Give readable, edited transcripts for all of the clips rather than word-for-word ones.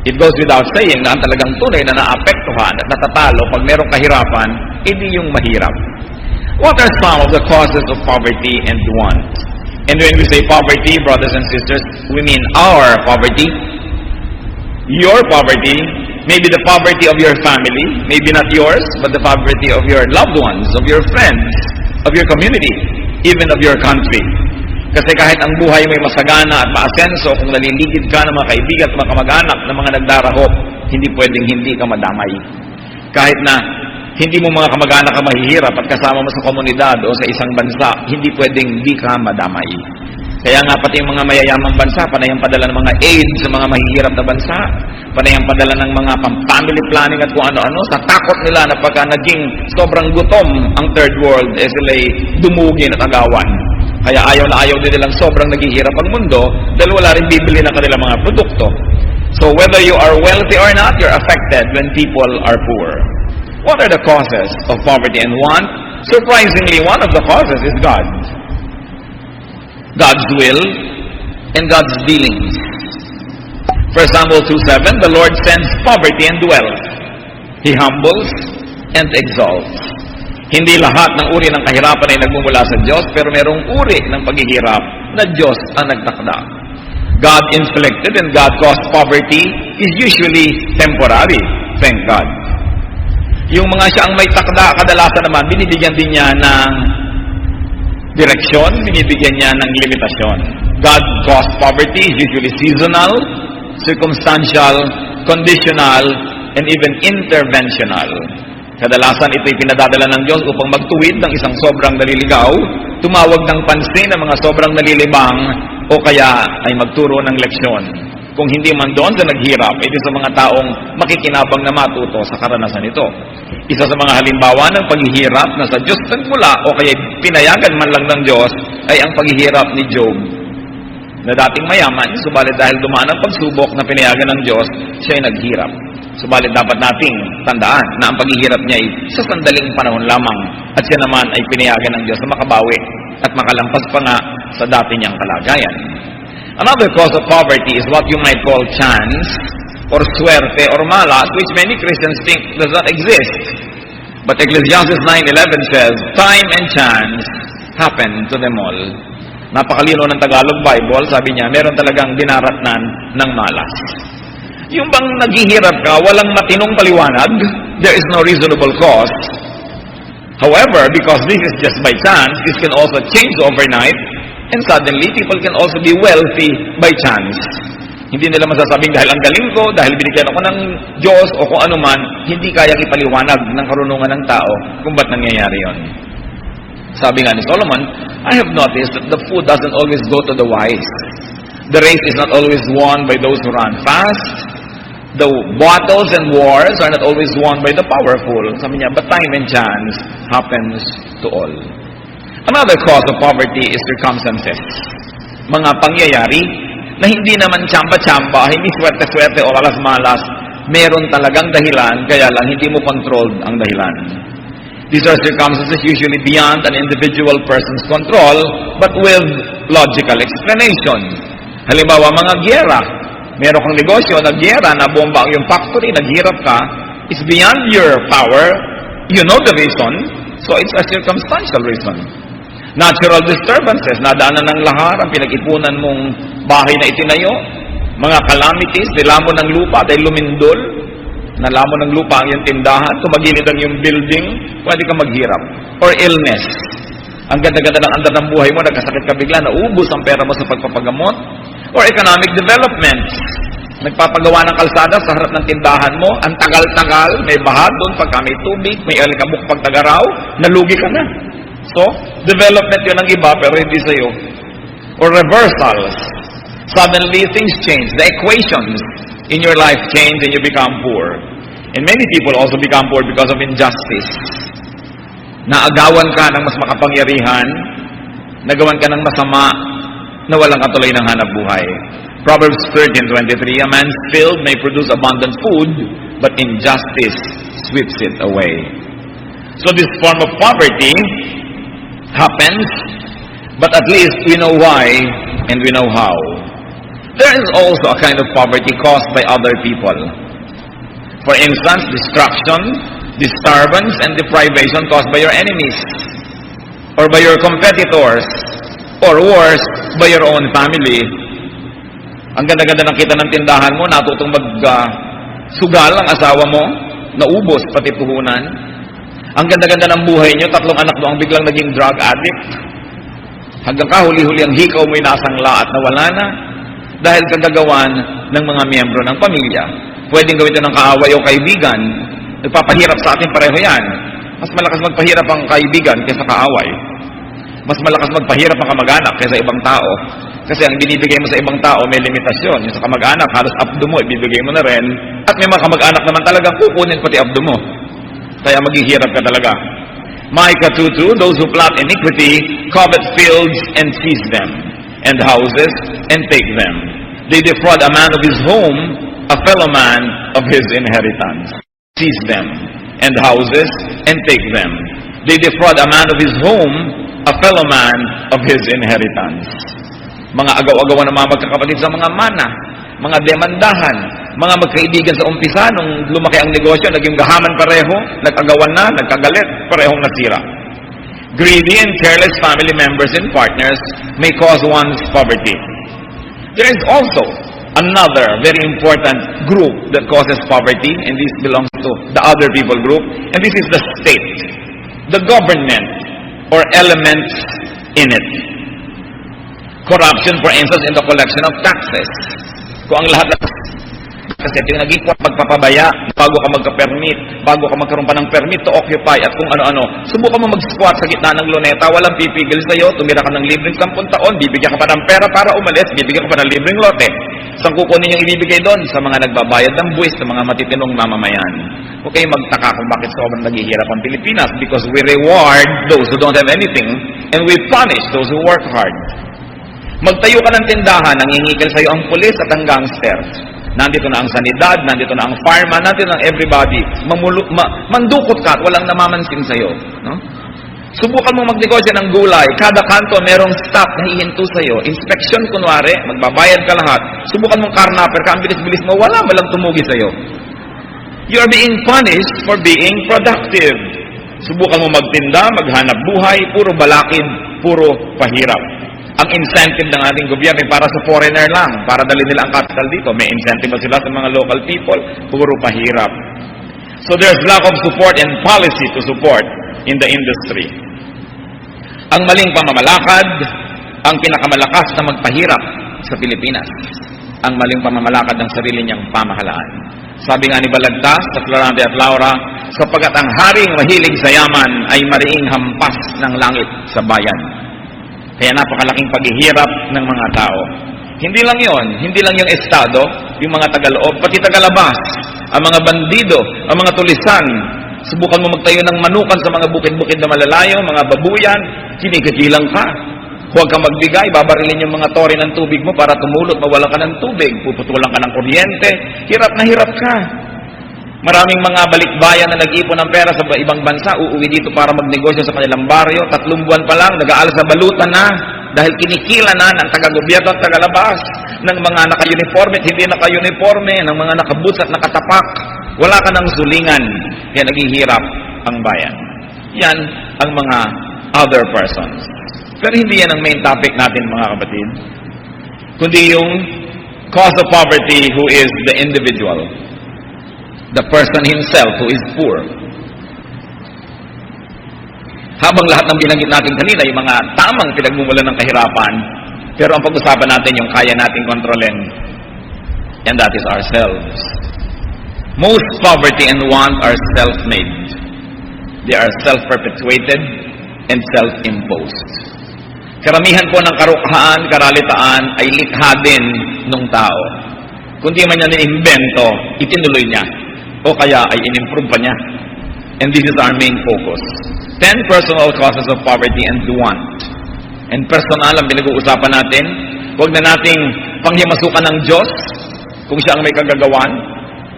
It goes without saying na ang talagang tunay na naapektuhan at natatalo pag merong kahirapan, hindi yung mahirap. What are some of the causes of poverty and want? And when we say poverty, brothers and sisters, we mean our poverty, your poverty, maybe the poverty of your family, maybe not yours, but the poverty of your loved ones, of your friends, of your community, even of your country. Kasi kahit ang buhay may masagana at maasenso, kung naliligid ka ng mga kaibigan at mga kamag-anak ng mga nagdarahop, hindi pwedeng hindi ka madamay. Kahit na hindi mo mga kamag-anak ka mahihirap at kasama mo sa komunidad o sa isang bansa, hindi pwedeng hindi ka madamay. Kaya nga pati yung mga mayayamang bansa, panay ang padala ng mga aid sa mga mahihirap na bansa, panay ang padala ng mga family planning at kung ano-ano, sa takot nila na pagka naging sobrang gutom ang third world, sila'y dumugin at agawan. Kaya ayaw na ayaw din nilang sobrang naghihirap ang mundo dahil wala rin bibili ng kanilang mga produkto. So whether you are wealthy or not, you're affected when people are poor. What are the causes of poverty and want? Surprisingly, one of the causes is God. God's will and God's dealings. 1 Samuel 2:7, the Lord sends poverty and wealth. He humbles and exalts. Hindi lahat ng uri ng kahirapan ay nagmumula sa Diyos, pero merong uri ng paghihirap na Diyos ang nagtakda. God inflicted and God caused poverty is usually temporary. Thank God. Yung mga siyang may takda, kadalasan naman, binibigyan din niya ng direksyon, binibigyan niya ng limitasyon. God caused poverty is usually seasonal, circumstantial, conditional, and even interventional. Kadalasan ito'y pinadadala ng Diyos upang magtuwid ng isang sobrang naliligaw, tumawag ng pansin ng mga sobrang nalilibang, o kaya ay magturo ng leksyon. Kung hindi man doon sa naghirap, ito sa mga taong makikinabang na matuto sa karanasan ito. Isa sa mga halimbawa ng paghihirap na sa Diyos nagmula o kaya pinayagan man lang ng Diyos ay ang paghihirap ni Job, na dating mayaman, subalit dahil dumaan ang pagsubok na pinayagan ng Diyos, siya ay naghirap. Subalit dapat nating tandaan na ang paghihirap niya ay sa sandaling panahon lamang at siya naman ay pinayagan ng Diyos na makabawi at makalampas pa nga sa dati niyang kalagayan. Another cause of poverty is what you might call chance or suerte or malas, which many Christians think does not exist. But Ecclesiastes 9:11 says, time and chance happen to them all. Napakalino ng Tagalog Bible, sabi niya, meron talagang dinaratnan ng malas. Yung bang naghihirap ka, walang matinong paliwanag, there is no reasonable cause. However, because this is just by chance, this can also change overnight, and suddenly people can also be wealthy by chance. Hindi nila masasabing dahil ang galing ko, dahil binigyan ako ng Diyos o kung ano man, hindi kayang ipaliwanag ng karunungan ng tao kung ba't nangyayari yon. Sabi nga ni Solomon, I have noticed that the food doesn't always go to the wise. The race is not always won by those who run fast. The battles and wars are not always won by the powerful. Sabi niya, but time and chance happens to all. Another cause of poverty is circumstances. Mga pangyayari na hindi naman tsamba-tsamba, hindi swerte-swerte o malas-malas, meron talagang dahilan, kaya lang hindi mo controlled ang dahilan. These are circumstances usually beyond an individual person's control, but with logical explanation. Halimbawa, mga gyera. Meron kang negosyo, nagyera, nabomba ang iyong factory, naghirap ka, it's beyond your power. You know the reason, so it's a circumstantial reason. Natural disturbances, nadaanan ng lahar, ang pinag-ipunan mong bahay na itinayo, mga calamities, nilamon ng lupa dahil lumindol, nalamon ng lupa ang iyong tindahan, tumagilid ang iyong building, pwede ka maghirap. Or illness. Ang ganda-ganda ng andar ng buhay mo, nagkasakit ka bigla, naubos ang pera mo sa pagpapagamot. Or economic development. Nagpapagawa ng kalsada sa harap ng tindahan mo, ang tagal-tagal, may baha doon pagka may tubig, may alikabok pag tagaraw, nalugi ka na. So, development yun ang iba, pero hindi sa'yo. Or reversals. Suddenly, things change. The equations in your life change and you become poor. And many people also become poor because of injustice. Naagawan ka ng mas makapangyarihan, nagawan ka ng masama, na walang katuloy ng hanap buhay. Proverbs 13:23, a man's field may produce abundant food, but injustice sweeps it away. So this form of poverty happens, but at least we know why and we know how. There is also a kind of poverty caused by other people. For instance, destruction, disturbance, and deprivation caused by your enemies, or by your competitors, or worse, by your own family. Ang ganda-ganda ng kita ng tindahan mo, natutong sugal ang asawa mo, naubos pati puhunan. Ang ganda-ganda ng buhay nyo, 3 anak mo ang biglang naging drug addict. Hanggang kahuli-huli ang hikaw mo'y nasangla at nawala na dahil kagagawan ng mga miyembro ng pamilya. Pwedeng gawin ito ng kaaway o kaibigan. Nagpapahirap sa atin pareho yan. Mas malakas magpahirap ang kaibigan kaysa kaaway. Mas malakas magpahirap ang kamag-anak kaysa ibang tao. Kasi ang binibigay mo sa ibang tao may limitasyon. Yung sa kamag-anak, halos abdo mo, ibibigay mo na rin. At may mga kamag-anak naman talagang kukunin pati abdo mo. Kaya maghihirap ka talaga. Micah 2:2, those who plot iniquity covet fields and seize them, and houses and take them. They defraud a man of his home, a fellow man of his inheritance. Seize them, and houses and take them. They defraud a man of his home, a fellow man of his inheritance. Mga agaw-agawan ng mga magkakapatid sa mga mana, mga demandahan, mga magkaibigan sa umpisa, nung lumaki ang negosyo, naging gahaman pareho, nag-agawan na, nagkagalit, parehong nasira. Greedy and careless family members and partners may cause one's poverty. There is also another very important group that causes poverty, and this belongs to the other people group, and this is the state, the government, or elements in it. Corruption, for instance, in the collection of taxes. Kung ang lahat kasi ito yung naging magpapabaya bago ka magka-permit, bago ka magkaroon pa ng permit to occupy at kung ano-ano. Subukan mo mag-squat sa gitna ng luneta, walang pipigil sa'yo, tumira ka ng libreng 10 taon, bibigyan ka pa ng pera para umalis, bibigyan ka pa ng libreng lote. Saan kukunin yung ibibigay doon? Sa mga nagbabayad ng buwis, sa mga matitinong mamamayan. Huwag kayo magtaka kung bakit sobrang naghihirap ang Pilipinas, because we reward those who don't have anything and we punish those who work hard. Magtayo ka ng tindahan, nangingikil sa'yo ang pulis at ang gangster. Nandito na ang sanidad, nandito na ang fireman, nandito na ang everybody. Mandukot ka at walang namamansin sa'yo. No? Subukan mong magnegosyo ng gulay. Kada kanto merong staff na hihinto sa'yo. Inspection kunwari, magbabayad ka lahat. Subukan mong karnapper ka, ang bilis-bilis mo, wala malang tumugi sa'yo. You are being punished for being productive. Subukan mo magtinda, maghanap buhay, puro balakid, puro pahirap. Ang incentive ng ating gobyerno ay para sa foreigner lang, para dali nila ang capital dito. May incentive ba sila sa mga local people? Puro pahirap. So there's lack of support and policy to support in the industry. Ang maling pamamalakad, ang pinakamalakas na magpahirap sa Pilipinas. Ang maling pamamalakad ng sarili niyang pamahalaan. Sabi nga ni Balagtas sa Clarante at Laura, sapagkat ang haring mahilig sa yaman ay mariing hampas ng langit sa bayan. Kaya napakalaking paghihirap ng mga tao. Hindi lang yon, hindi lang yung estado, yung mga tagaloob, pati tagalabas, ang mga bandido, ang mga tulisan. Subukan mo magtayo ng manukan sa mga bukid-bukid na malalayo, mga babuyan, kinikikilang ka. Huwag kang magbigay, babarilin yung mga tore ng tubig mo para tumulot, mawalan ka ng tubig, puputulan ka ng kuryente, hirap na hirap ka. Maraming mga balikbayan na nag-ipon ng pera sa ibang bansa, uuwi dito para magnegosyo sa kanilang baryo, 3 buwan pa lang, nag-aalas sa balutan na, dahil kinikila na ng taga-gobyerno at taga-labas, ng mga naka-uniforme at hindi naka-uniforme, ng mga nakabuts at nakatapak. Wala ka ng sulingan, kaya naghihirap ang bayan. Yan ang mga other persons. Pero hindi yan ang main topic natin, mga kapatid. Kundi yung cause of poverty, who is the individual. The person himself who is poor. Habang lahat ng binanggit natin kanina, yung mga tamang pinagmumulan ng kahirapan, pero ang pag-usapan natin yung kaya nating kontrolin, and that is ourselves. Most poverty and want are self-made. They are self-perpetuated and self-imposed. Karamihan po ng karukhaan, karalitaan ay likha din ng tao. Kung di man niya ni-invento, itinuloy niya. O kaya ay in-improve pa niya. And this is our main focus. 10 personal causes of poverty and want. And personal ang pinag-uusapan natin. Huwag na nating panghimasukan ng Diyos kung siya ang may kagagawan.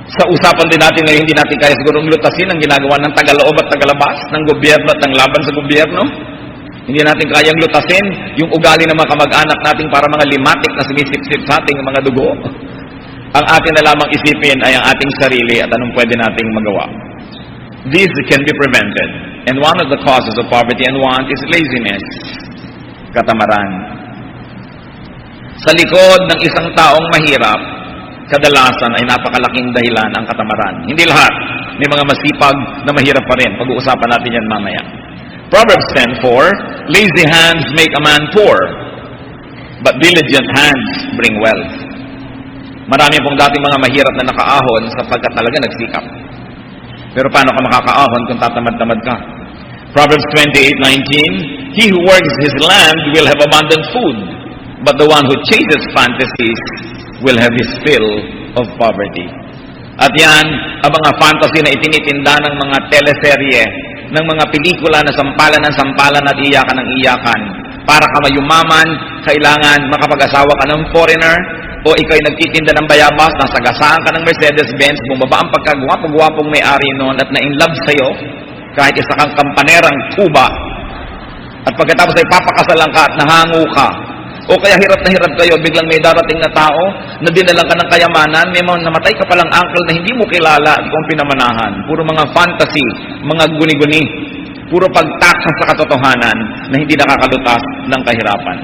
Sa usapan din natin na hindi natin kaya sigurong lutasin ang ginagawa ng tagaloob at tagalabas, ng gobyerno at ng laban sa gobyerno. Hindi natin kayang lutasin yung ugali ng mga kamag-anak natin para mga limatik na sumisip-sip sa ating mga dugo. Ang atin na lamang isipin ay ang ating sarili at anong pwede nating magawa. These can be prevented. And one of the causes of poverty and want is laziness, katamaran. Sa likod ng isang taong mahirap, kadalasan ay napakalaking dahilan ang katamaran. Hindi lahat. May mga masipag na mahirap pa rin. Pag-uusapan natin yan mamaya. Proverbs 10:4, lazy hands make a man poor, but diligent hands bring wealth. Marami pong dating mga mahirap na nakaahon sapagkat talaga nagsikap. Pero paano ka makakaahon kung tatamad-tamad ka? Proverbs 28:19, he who works his land will have abundant food, but the one who chases fantasies will have his fill of poverty. At yan, ang mga fantasy na itinitinda ng mga teleserye, ng mga pelikula na sampalan ng sampalan at iyakan ng iyakan. Para ka mayumaman, kailangan makapag-asawa ka ng foreigner, o ikaw'y nagtitinda ng bayabas, nasagasaan ka ng Mercedes-Benz, bumaba ang pagkagwapo-gwapong may-ari noon at na-in-love sa'yo, kahit isa kang kampanerang tuba, at pagkatapos ay papakasalan ka at nahango ka, o kaya hirap na hirap kayo, biglang may darating na tao na dinalang ka ng kayamanan, may mga namatay ka palang uncle na hindi mo kilala at kung pinamanahan. Puro mga fantasy, mga guni-guni, puro pagtaksa sa katotohanan na hindi nakakalutas ng kahirapan.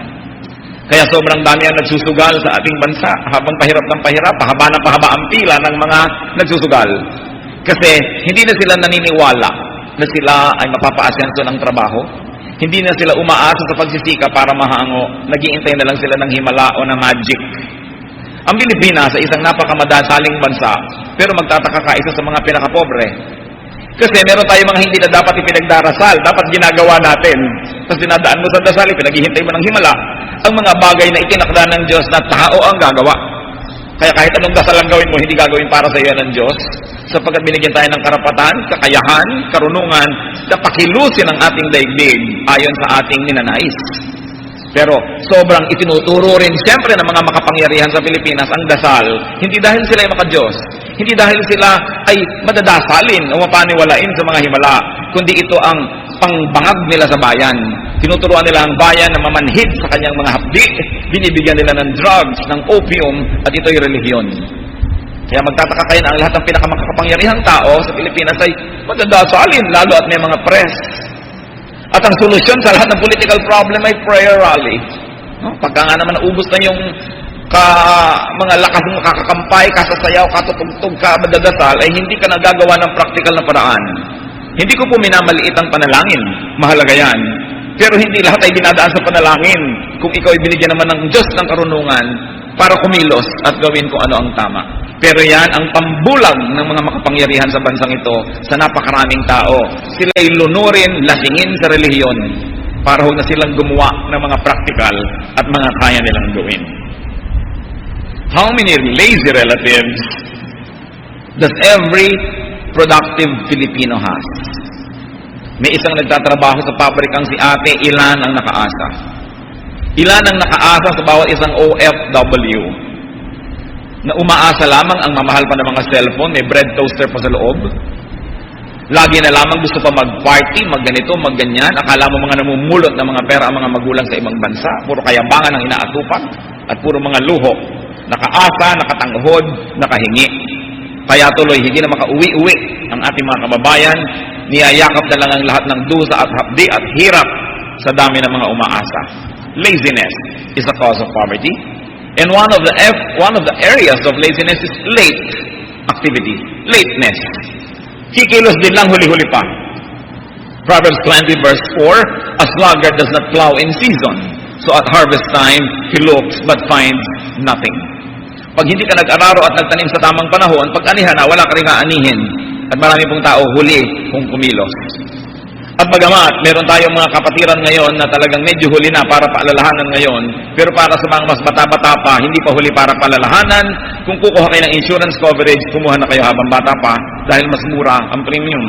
Kaya sobrang dami ang nagsusugal sa ating bansa, habang pahirap ng pahirap, pahaba na pahaba ang pila ng mga nagsusugal. Kasi hindi na sila naniniwala na sila ay mapapaasenso ng trabaho. Hindi na sila umaasa sa pagsisika para mahango. Nag-iintay na lang sila ng himala o na magic. Ang Pilipinas ay isang napakamadasaling bansa, pero magtataka ka, isa sa mga pinakapobre. Kasi meron tayong mga hindi na dapat ipinagdarasal, dapat ginagawa natin. Tapos dinadaan mo sa dasal, pinaghihintay mo ng himala. Ang mga bagay na itinakda ng Diyos na tao ang gagawa. Kaya kahit anong dasal ang gawin mo, hindi gagawin para sa iyo ng Diyos. Sapagkat binigyan tayo ng karapatan, kakayahan, karunungan, na pakilusin ang ating daigdig ayon sa ating ninanais. Pero sobrang itinuturo rin siyempre ng mga makapangyarihan sa Pilipinas ang dasal, hindi dahil sila ay makadiyos, hindi dahil sila ay madadasalin o mapaniwalain sa mga himala, kundi ito ang pangbangag nila sa bayan. Tinuturuan nila ang bayan na mamanhid sa kanyang mga hapdi, binibigyan nila ng drugs, ng opium, at ito'y relihiyon. Kaya magtataka kayo na ang lahat ng pinakamakapangyarihang tao sa Pilipinas ay madadasalin, lalo at may mga press. At ang solusyon sa lahat ng political problem ay prayer rally. No? Pagka nga naman naubos na yung mga lakas mo kakakampay, kasasayaw, katutugtog ka, madadasal, ay hindi ka nagagawa ng practical na paraan. Hindi ko po minamaliit ang panalangin. Mahalaga yan. Pero hindi lahat ay dinadaan sa panalangin. Kung ikaw ay binigyan naman ng Diyos ng karunungan para kumilos at gawin kung ano ang tama. Pero yan ang pambulag ng mga makapangyarihan sa bansang ito sa napakaraming tao. Sila ay lunurin, lasingin sa relihiyon para huwag na silang gumawa ng mga practical at mga kaya nilang gawin. How many lazy relatives does every productive Filipino has? May isang nagtatrabaho sa pabrikang si ate, ilan ang nakaasa? Ilan ang nakaasa sa bawat isang OFW? Na umaasa lamang ang mamahal pa ng mga cellphone, may bread toaster pa sa loob. Lagi na lamang gusto pa mag-party, mag-ganito, mag-ganyan. Akala mo mga namumulot ng mga pera ang mga magulang sa ibang bansa. Puro kayabangan ang inaatupan at puro mga luho. Nakaasa, nakatanghod, nakahingi. Kaya tuloy, hindi na makauwi-uwi ang ating mga kababayan. Niyayakap na lang ang lahat ng dusa at hapdi at hirap sa dami ng mga umaasa. Laziness is a cause of poverty. And one of the areas of laziness is late activity, lateness. Kikilos din lang, huli-huli pa. Proverbs 20 verse 4, a sluggard does not plow in season, so at harvest time he looks but finds nothing. Pag hindi ka nag-araro at nagtanim sa tamang panahon, pag anihan na, wala ka rin aanihin. At marami pong tao huli kung kumilos. At bagamat, meron tayong mga kapatiran ngayon na talagang medyo huli na para paalalahanan ngayon, pero para sa mga mas bata-bata pa, hindi pa huli para paalalahanan. Kung kukuha kayo ng insurance coverage, kumuha na kayo habang bata pa dahil mas mura ang premium.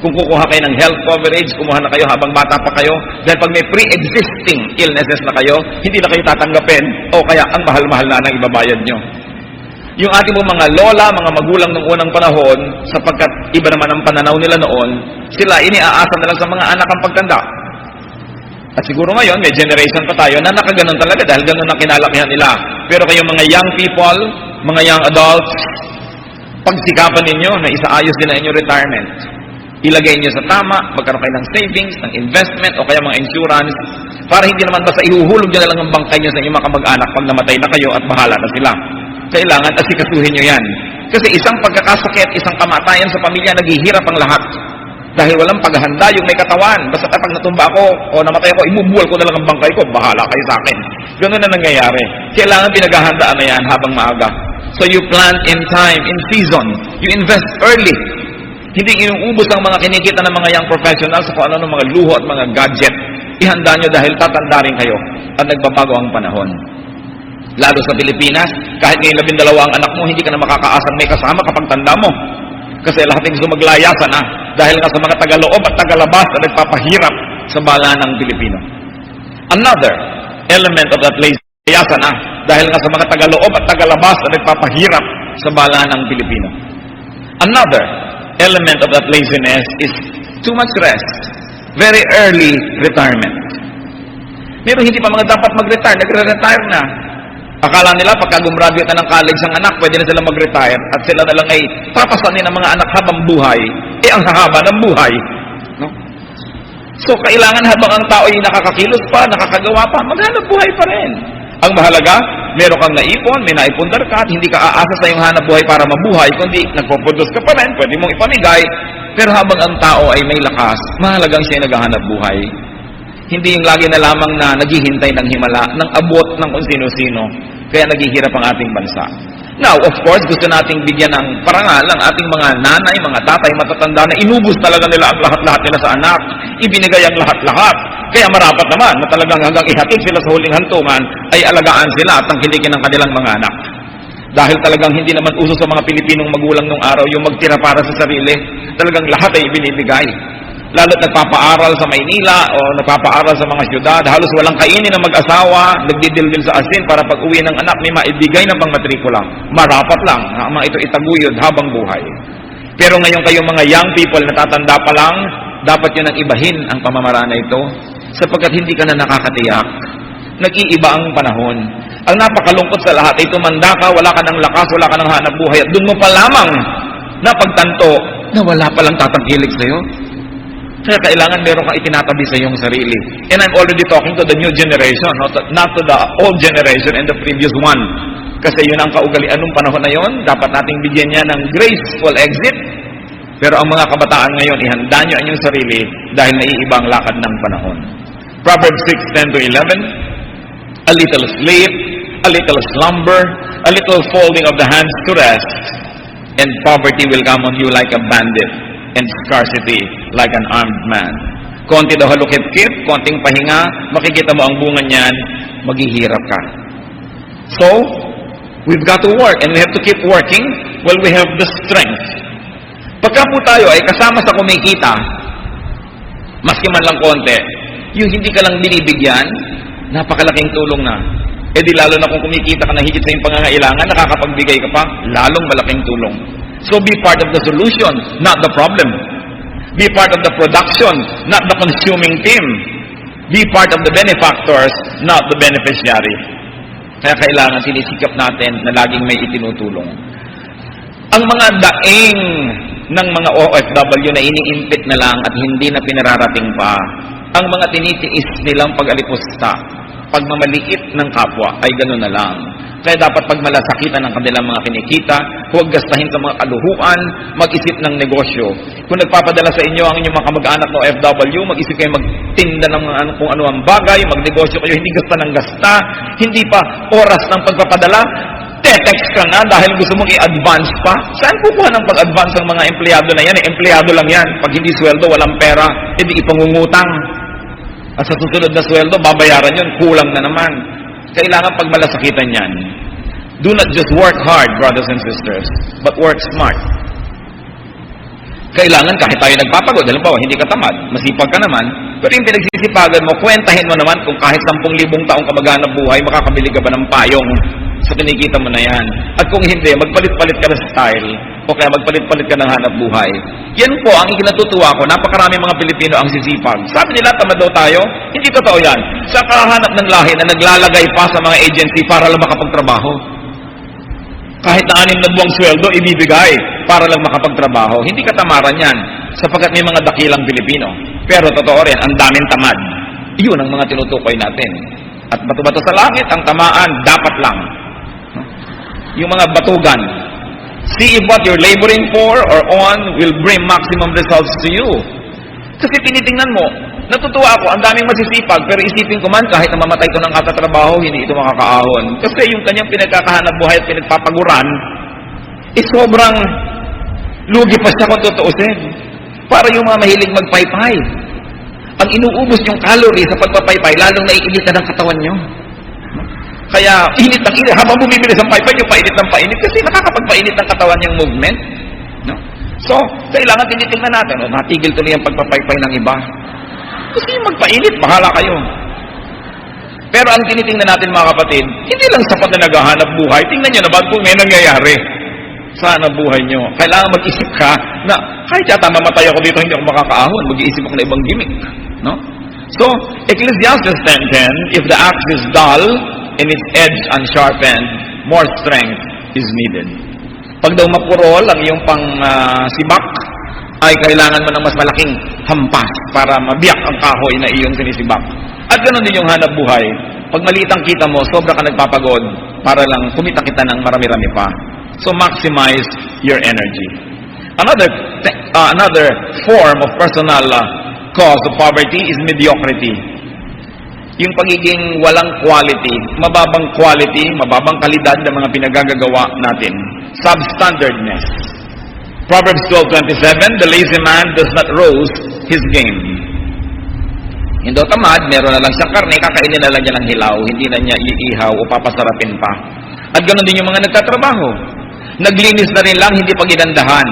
Kung kukuha kayo ng health coverage, kumuha na kayo habang bata pa kayo dahil pag may pre-existing illnesses na kayo, hindi na kayo tatanggapin o kaya ang mahal-mahal na ang ibabayad nyo. Yung ating mga lola, mga magulang ng unang panahon, sapagkat iba naman ang pananaw nila noon, sila iniaasa na lang sa mga anak ang pagtanda. At siguro ngayon, may generation pa tayo na nakaganon talaga dahil ganon ang kinalakihan nila. Pero kayong mga young people, mga young adults, pagsikapan ninyo na isaayos din ang inyong retirement. Ilagay niyo sa tama, magkaroon kayo ng savings, ng investment, o kaya mga insurance, para hindi naman basta ihuhulog nyo na lang ang bangkay nyo sa inyong mga kamag-anak pag namatay na kayo at bahala na sila. Kailangan asikasuhin nyo yan. Kasi isang pagkakasakit, isang kamatayan sa pamilya, naghihirap ang lahat. Dahil walang paghahanda yung may katawan. Basta pag natumba ako o namatay ako, imubuwal ko na lang ang bangkay ko, bahala kayo sa akin. Ganun na nangyayari. Kailangan pinaghahandaan na yan habang maaga. So you plan in time, in season. You invest early. Hindi inuubos ang mga kinikita ng mga young professionals sa kung ano ng mga luho at mga gadget. Ihanda nyo dahil tatanda rin kayo at nagbabago ang panahon. Lalo sa Pilipinas, kahit ngayon 12 ang anak mo, hindi ka na makakaasang may kasama kapag tanda mo. Kasi lahat ay gusto maglayasan na dahil nga sa mga tagaloob at tagalabas na nagpapahirap sa bala ng Pilipino. Another element of that layasan na dahil nga sa mga tagaloob at tagalabas na nagpapahirap sa bala ng Pilipino. Another element of that laziness is too much rest. Very early retirement. Pero hindi pa mga dapat mag-retire, nagre-retire na. Akala nila pagka gumraduate na ng college ang anak, pwede na sila mag-retire at sila na lang ay papasanin ng mga anak habang buhay. Ang hahaba ng buhay. No? So, kailangan habang ang tao ay nakakakilos pa, nakakagawa pa, maghanap buhay pa rin. Ang mahalaga, meron kang naipon, may naipundar ka, at hindi ka aasa sa iyong hanap buhay para mabuhay, kundi nagpo-produce ka pa rin, pwede mong ipamigay. Pero habang ang tao ay may lakas, mahalagang siya ay naghahanap buhay. Hindi yung lagi na lamang na naghihintay ng himala, ng abot ng kung sino-sino. Kaya naghihirap ang ating bansa. Now, of course, gusto nating bigyan ng parangal ang ating mga nanay, mga tatay, matatanda na inubos talaga nila ang lahat-lahat nila sa anak. Ibinigay ang lahat-lahat. Kaya marapat naman na talagang hanggang ihatid sila sa huling hantungan ay alagaan sila at tangkilikin ng kanilang mga anak. Dahil talagang hindi naman uso sa mga Pilipinong magulang nung araw yung magtira para sa sarili. Talagang lahat ay ibinibigay. Lalo't nagpapaaral sa Maynila o nagpapaaral sa mga syudad, halos walang kainin ng mag-asawa, nagdidildil sa asin para pag uwi ng anak may maibigay ng pangmatrikula. Marapat lang na mga ito itaguyod habang buhay. Pero ngayon kayong mga young people na tatanda pa lang, dapat yun ang ibahin ang pamamaraan na ito sapagkat hindi ka na nakakatiyak. Nag-iiba ang panahon. Ang napakalungkot sa lahat ay tumanda ka, wala ka ng lakas, wala ka ng hanap buhay at doon mo pa lamang napagtanto na wala palang tatangkilik sa'yo. Kaya kailangan meron kang itinatabi sa iyong sarili. And I'm already talking to the new generation, not to the old generation and the previous one. Kasi yun ang kaugalian ng panahon na yun. Dapat nating bigyan niya ng graceful exit. Pero ang mga kabataan ngayon, ihanda niyo ang inyong sarili dahil naiiba ang lakad ng panahon. Proverbs 6:10-11. A little sleep, a little slumber, a little folding of the hands to rest, and poverty will come on you like a bandit, and scarcity like an armed man. Konti daw halukip-kip, konting pahinga, makikita mo ang bunga niyan, maghihirap ka. So, we've got to work and we have to keep working while we have the strength. Pagka po tayo ay kasama sa kumikita, maski man lang konti, yung hindi ka lang binibigyan, napakalaking tulong na. E di lalo na kung kumikita ka na higit sa iyong pangangailangan, nakakapagbigay ka pa, lalong malaking tulong. So be part of the solution, not the problem. Be part of the production, not the consuming team. Be part of the benefactors, not the beneficiary. Kaya kailangan sinisikap natin na laging may itinutulong. Ang mga daing ng mga OFW na iniimpit na lang at hindi na pinararating pa, ang mga tinitiis nilang pag-alipusta, pagmamaliit ng kapwa, ay gano'n na lang. Kaya dapat pagmalasakitan ng kanilang mga kinikita, huwag gastahin sa mga kaluhuan, mag-isip ng negosyo. Kung nagpapadala sa inyo ang inyong mga kamag-anak na OFW, mag-isip kayo magtinda ng mga kung ano ang bagay, magnegosyo kayo, hindi gasta ng gasta, hindi pa oras ng pagpapadala, te-text ka na dahil gusto mong i-advance pa. Saan kukuha ng pag-advance ang mga empleyado na yan? Empleyado lang yan. Pag hindi sweldo, walang pera, hindi ipangungutang. At sa susunod na sweldo, babayaran yun, kulang na naman. Kailangan pagmalasakitan yan. Do not just work hard, brothers and sisters, but work smart. Kailangan kahit tayo nagpapagod, halimbawa, hindi ka tamad, masipag ka naman, pero yung pinagsisipagan mo, kwentahin mo naman kung kahit 10,000 taong ka maghanap buhay, makakabili ka ba ng payong sa kinikita mo na yan. At kung hindi, magpalit-palit ka na style o kaya magpalit-palit ka ng hanap buhay. Yan po ang ikinatutuwa ko. Napakarami mga Pilipino ang sisipag. Sabi nila, tamad daw tayo. Hindi totoo yan. Sa kahanap ng lahi na naglalagay pa sa mga agency para lang makapagtrabaho. Kahit na 6 na buwang sweldo, ibibigay para lang makapagtrabaho. Hindi katamaran yan, sapagkat may mga dakilang Pilipino. Pero totoo rin, ang daming tamad. Yun ang mga tinutukoy natin. At bato-bato sa langit, ang tamaan, dapat lang. Yung mga batugan, see if what you're laboring for or on will bring maximum results to you. Kasi tinitingnan mo, natutuwa ako, ang daming masisipag, pero isipin ko man, kahit na mamatay ko ng katatrabaho, hindi ito makakaahon. Kasi yung kanyang pinagkakahanap buhay at pinagpapaguran, sobrang lugi pa siya kung tutuusin. Para yung mga mahilig magpaypay. Ang inuubos yung calorie sa pagpapaypay, lalong naiinitan ng katawan nyo. Kaya, init ng init. Habang bumibilis ang paypay nyo, painit ng painit. Kasi nakakapagpainit ng katawan yung movement. No? So, kailangan tinitingnan natin. Natigil tuloy ang pagpapaypay ng iba. Kasi yung magpainit, bahala kayo. Pero ang tinitingnan natin mga kapatid, hindi lang sapat na naghahanap buhay. Tingnan nyo naman kung may nangyayari sa hanap buhay nyo. Kailangan mag-isip ka na kahit yata mamatay ako dito, hindi ako makakaahon. Mag-iisip ako na ibang gimmick. No? So, Ecclesiastes 10:10, if the axe is dull and its edge unsharpened, more strength is needed. Pag daw mapurol ang iyong sibak, ay kailangan mo ng mas malaking hampas para mabiyak ang kahoy na iyong sinisibak. At ganoon din yung hanap buhay. Pag maliit ang kita mo, sobra ka nagpapagod para lang kumita kita ng marami-rami pa. So maximize your energy. Another form of personal cause of poverty is mediocrity. Yung pagiging walang quality, mababang kalidad ng mga pinagagagawa natin. Substandardness. Proverbs 12:27, the lazy man does not roast his game. Hindi tamad, meron na lang siyang karne, kakainin na lang niya ng hilaw, hindi na niya iihaw o papasarapin pa. At ganoon din yung mga nagtatrabaho. Naglinis na rin lang, hindi pa ginandahan.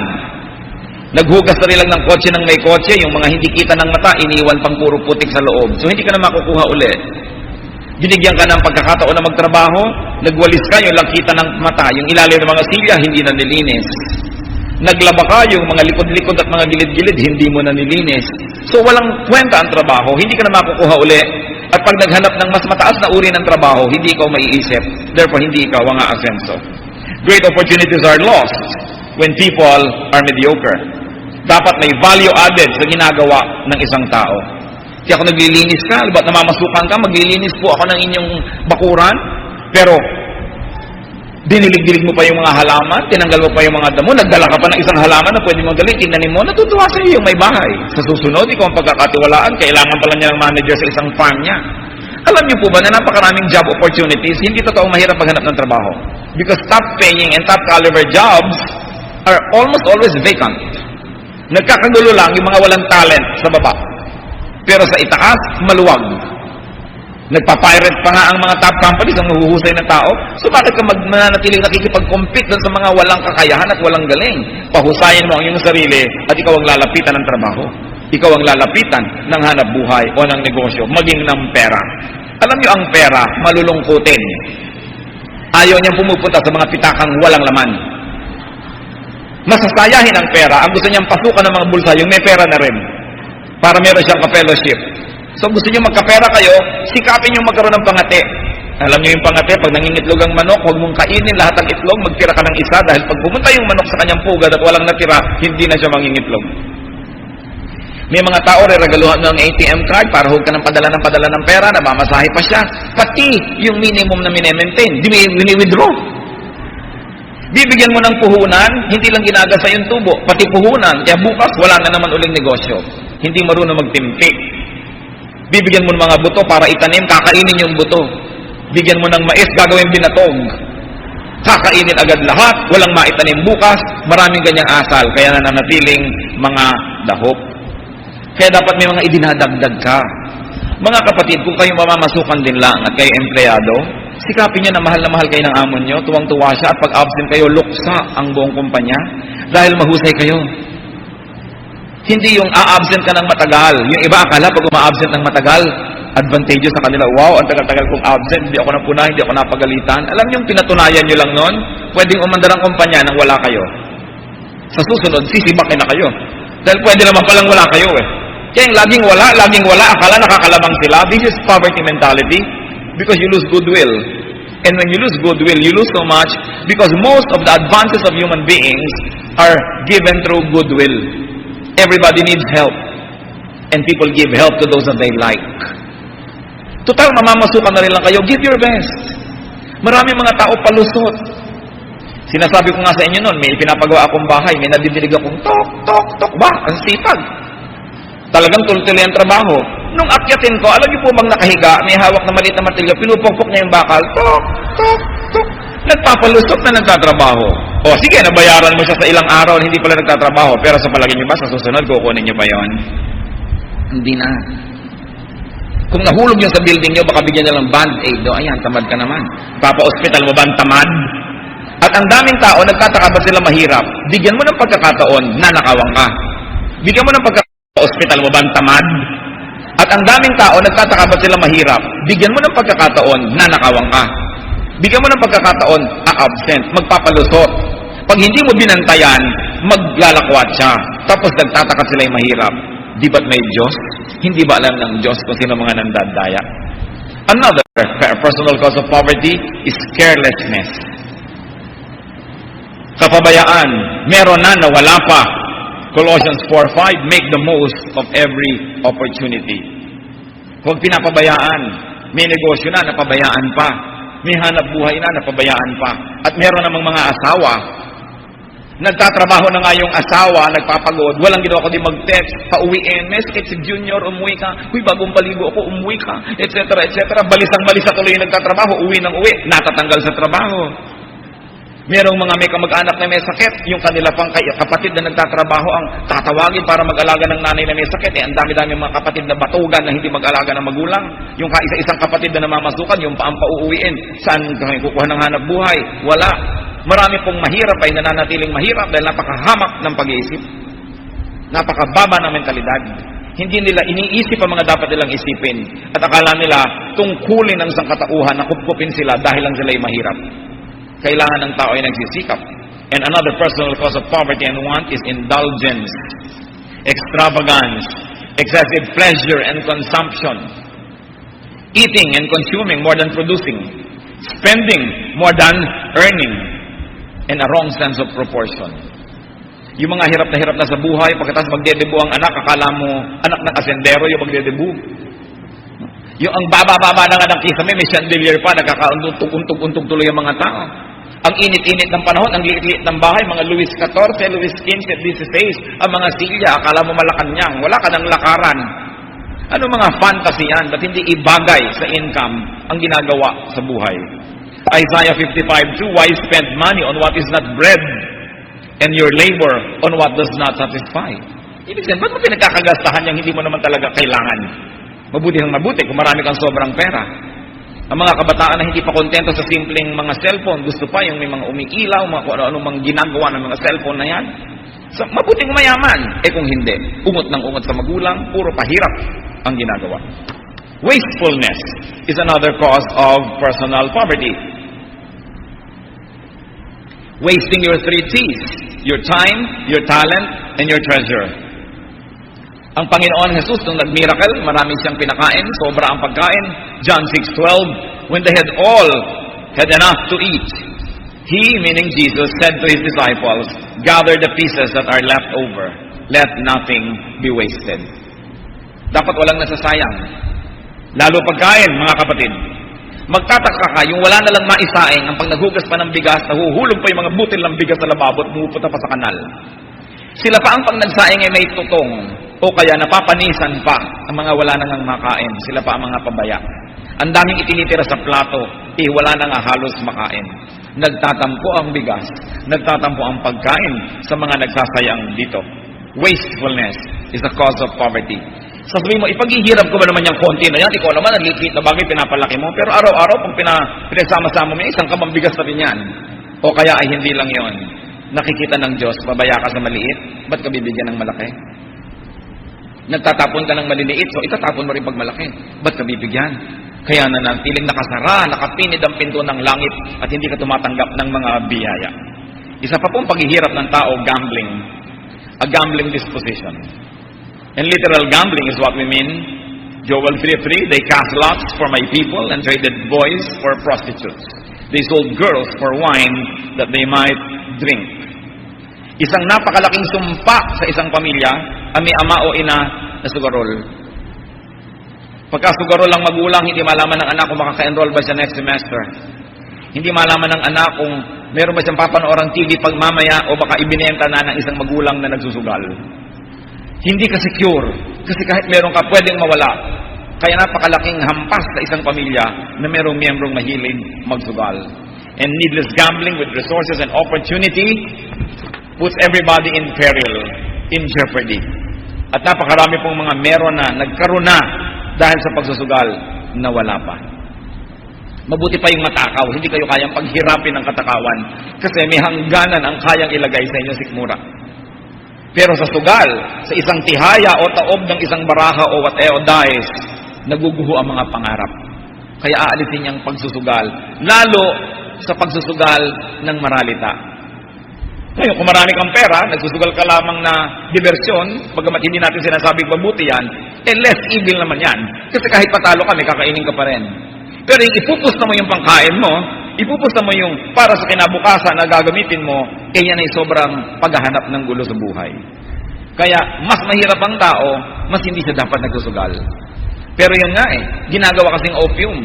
Naghugas na rin lang ng kotse ng may kotse, yung mga hindi kita ng mata, iniwan pang puro putik sa loob. So hindi ka na makukuha ulit. Binigyan ka ng pagkakataon na magtrabaho, nagwalis ka, yung lang kita ng mata, yung ilalim ng mga silya, hindi na nilinis. Naglaba ka, yung mga likod-likod at mga gilid-gilid, hindi mo na nilinis. So walang kwenta ang trabaho, hindi ka na makukuha uli. At pag naghanap ng mas mataas na uri ng trabaho, hindi ikaw maiisip. Therefore, hindi ikaw ang aasenso. Great opportunities are lost when people are mediocre. Dapat may value added sa ginagawa ng isang tao. Kaya kung naglilinis ka, ba't namamasukan ka, maglilinis po ako ng inyong bakuran, pero dinilig-dilig mo pa yung mga halaman, tinanggal mo pa yung mga damo, nagdala ka pa ng isang halaman na pwede mong dalhin, tingnanin mo, natutuwa sa iyo yung may bahay. Sa susunod, ikaw ang pagkakatiwalaan, kailangan pala niya ng manager sa isang farm niya. Alam niyo po ba na napakaraming job opportunities, hindi totoong mahirap maghanap ng trabaho. Because top paying and top caliber jobs are almost always vacant. Nagkakagulo lang yung mga walang talent sa baba. Pero sa itaas, maluwag. Nagpapirate pa nga ang mga top companies, ang mahuhusay na tao. So bakit ka mananatiling nakikipag-compete sa mga walang kakayahan at walang galing? Pahusayin mo ang iyong sarili at ikaw ang lalapitan ng trabaho. Ikaw ang lalapitan ng hanap buhay o ng negosyo, maging ng pera. Alam niyo ang pera, malulungkutin. Ayaw niyang pumupunta sa mga pitakang walang laman. Masasayahin ang pera. Ang gusto niyang pasukan ng mga bulsa, yung may pera na rin. Para meron siyang ka-fellowship. So gusto niyo magkapera kayo, sikapin niyo magkaroon ng pangati. Alam niyo yung pangati, pag nangingitlog ang manok, huwag mong kainin lahat ng itlog, magtira ka ng isa, dahil pag pumunta yung manok sa kanyang pugad at walang natira, hindi na siya mangingitlog. May mga tao, regaluhan ng ATM card para huwag ka ng padala ng pera, namamasahe pa siya. Pati yung minimum na minemaintain, wini-withdraw. Bibigyan mo ng puhunan, hindi lang ginagasa yung tubo, pati puhunan, kaya bukas wala na naman uling negosyo. Hindi marunong magtimpi. Bibigyan mo ng mga buto para itanim, kakainin yung buto. Bigyan mo ng mais, gagawin binatog. Kakainin agad lahat, walang maitanim bukas, maraming ganyang asal, kaya nananatiling mga dahop. Kaya dapat may mga idinadagdag ka. Mga kapatid, kung kayo mamamasukan din lang at kayo empleyado, sikapin nyo na mahal kayo ng amon nyo, tuwang-tuwa siya, at pag-absent kayo, luksa ang buong kumpanya dahil mahusay kayo. Hindi yung a-absent ka ng matagal. Yung iba akala pag uma-absent ng matagal, advantageous sa kanila. Wow, ang tagal-tagal kong absent, hindi ako napuna, hindi ako napagalitan. Alam niyo, pinatunayan nyo lang nun, pwedeng umandar ang kumpanya nang wala kayo. Sa susunod, sisibakin na kayo. Dahil pwede naman palang wala kayo eh. Kaya yung laging wala, akala nakakalabang sila. This is poverty mentality because you lose goodwill. And when you lose goodwill, you lose so much because most of the advances of human beings are given through goodwill. Everybody needs help. And people give help to those that they like. Total, mamamasukan na rin lang kayo. Give your best. Maraming mga tao palusot. Sinasabi ko nga sa inyo noon, may pinapagawa akong bahay, may nadidinig akong tok, tok, tok ba? Ang sipag. Talagang tuloy-tuloy ang trabaho. Nung akyatin ko, alam niyo po bang nakahiga, may hawak na maliit na martilyo, pinupokpok niya yung bakal, tok, tok, tok. Nagpapalusot na nagtatrabaho. O sige, nabayaran mo siya sa ilang araw, hindi pala nagtatrabaho. Pero sa palagay niyo ba, sa susunod, kukunin niyo ba yon? Hindi na. Kung nahulog yung sa building niyo, baka bigyan niya lang band-aid. O, ayan, tamad ka naman. Papa-hospital mo ba ang tamad? At ang daming tao, nagtataka ba sila mahirap? Bigyan mo ng pagkakataon, nanakawang ka. Bigyan mo ng pagkakataon, mo ba ang tamad? At ang daming tao, nagtataka ba sila mahirap? Bigyan mo ng pagkakataon, nanakawang ka. Bigyan mo ng pagkakataon, absent, magpapalusot. Pag hindi mo binantayan, maglalakwat siya. Tapos nagtataka sila yung mahirap. Di ba't may Diyos? Hindi ba alam ng Diyos kung sino mga nandadaya? Another personal cause of poverty is carelessness. Kapabayaan. Meron na, nawala pa. Colossians 4:5, make the most of every opportunity. Huwag pinapabayaan. May negosyo na, napabayaan pa. May hanap buhay na, napabayaan pa. At meron namang mga asawa. Nagtatrabaho na nga yung asawa, nagpapagod, walang ginawa ko di mag-text, pauwiin, message si Junior, umuwi ka, huy, bagong paligo ako, umuwi ka, etc., etc. Balisang-balisa tuloy yung nagtatrabaho, uwi ng uwi, natatanggal sa trabaho. Merong mga may kamag-anak na may sakit, yung kanila pang kapatid na nagtatrabaho ang tatawagin para mag-alaga ng nanay na may sakit. Ang dami-dami mga kapatid na batugan na hindi mag-alaga ng magulang. Yung kaisa-isang kapatid na namamasukan, yung paang pauuwiin. Saan kami kukuha ng hanap buhay? Wala. Marami pong mahirap ay nananatiling mahirap dahil napakahamak ng pag-iisip. Napakababa ng mentalidad. Hindi nila iniisip ang mga dapat nilang isipin. At akala nila tungkulin ng sangkatauhan na kupkupin sila dahil lang sila ay mahirap. Kailangan ng tao ay nagsisikap. And another personal cause of poverty and want is indulgence, extravagance, excessive pleasure and consumption, eating and consuming more than producing, spending more than earning, and a wrong sense of proportion. Yung mga hirap na sa buhay, pagkatapos magdedebu ang anak, akala mo anak ng asendero yung magdedebu. Yung ang baba-baba na nga ng kisame, may chandelier pa, nagkakauntog-untog tuloy ang mga tao. Ang init-init ng panahon, ang liit-liit ng bahay, mga Louis XIV, Louis XV, XVI, ang mga silya, akala mo Malacanang, wala ka ng lakaran. Ano mga fantasy yan? Ba't hindi ibagay sa income ang ginagawa sa buhay? Isaiah 55:2, why spend money on what is not bread, and your labor on what does not satisfy? Ibig sabihin, ba't mo pinagkakagastahan yung hindi mo naman talaga kailangan? Mabuti kung marami kang sobrang pera. Ang mga kabataan na hindi pa kontento sa simpleng mga cellphone, gusto pa yung may mga umiilaw, mga kung ano-ano mga ginagawa ng mga cellphone na yan. So, mabuting mayaman. Kung hindi, ungot ng ungot sa magulang, puro pahirap ang ginagawa. Wastefulness is another cause of personal poverty. Wasting your 3 T's, your time, your talent, and your treasure. Ang Panginoon Jesus, nung nag-miracle, marami siyang pinakain, sobra ang pagkain. John 6:12, when they had all had enough to eat, He, meaning Jesus, said to His disciples, gather the pieces that are left over. Let nothing be wasted. Dapat walang nasasayang. Lalo pagkain, mga kapatid. Magtataka ka, yung wala na lang maisaing, ang pag naghugas pa ng bigas, nahuhulog pa yung mga butil ng bigas sa lababo at pumupunta pa sa kanal. Sila pa ang pag nagsaing ay may tutong, o kaya napapanisan pa ang mga wala nang makain. Sila pa ang mga pabaya. Ang daming itinitira sa plato, wala na nga halos makain. Nagtatampo ang bigas, nagtatampo ang pagkain sa mga nagsasayang dito. Wastefulness is the cause of poverty. Sasabihin mo, ipaghihirap ko ba naman yung konti na yan? Ikaw naman, ang liit na bagay, pinapalaki mo. Pero araw-araw, pag pinagsama-sama mo, isang kabang bigas na rin yan. O kaya ay hindi lang yon. Nakikita ng Diyos, babaya ka sa maliit, ba't ka bibigyan ng malaki? Nagtatapon ka ng maliliit, so itatapon mo rin pag malaki. Ba't ka bibigyan? Kaya nanatiling nakasara, nakapinid ang pinto ng langit at hindi ka tumatanggap ng mga biyaya. Isa pa pong paghihirap ng tao, gambling. A gambling disposition. And literal gambling is what we mean. Joel 3:3, they cast lots for my people and traded boys for prostitutes. They sold girls for wine that they might drink. Isang napakalaking sumpa sa isang pamilya ang may ama o ina na sugarol. Pagka sugarol ang magulang, hindi malaman ng anak kung makaka-enroll ba siya next semester. Hindi malaman ng anak kung meron ba siyang papanooran TV pag mamaya o baka ibinenta na ng isang magulang na nagsusugal. Hindi ka secure. Kasi kahit meron ka, pwedeng mawala. Kaya napakalaking hampas sa isang pamilya na merong miyembrong mahilig magsugal. And needless gambling with resources and opportunity puts everybody in peril, in jeopardy. At napakarami pong mga meron na, nagkaroon na dahil sa pagsusugal na wala pa. Mabuti pa yung matakaw, hindi kayo kayang paghirapin ng katakawan kasi may hangganan ang kayang ilagay sa inyong sikmura. Pero sa sugal, sa isang tihaya o taob ng isang baraha o whatever dice, naguguho ang mga pangarap. Kaya aalisin niyang pagsusugal, lalo sa pagsusugal ng maralita. Ngayon, kung marami kang pera, nagsusugal ka lamang na diversyon, bagamat hindi natin sinasabing mabuti yan, less evil naman yan. Kasi kahit patalo ka, may kakainin ka pa rin. Pero yung ipupusta mo yung pangkain mo, ipupusta mo yung para sa kinabukasan na gagamitin mo, yan ay sobrang paghahanap ng gulo sa buhay. Kaya, mas mahirap ang tao, mas hindi siya dapat nagsusugal. Pero yun nga ginagawa kasing opium.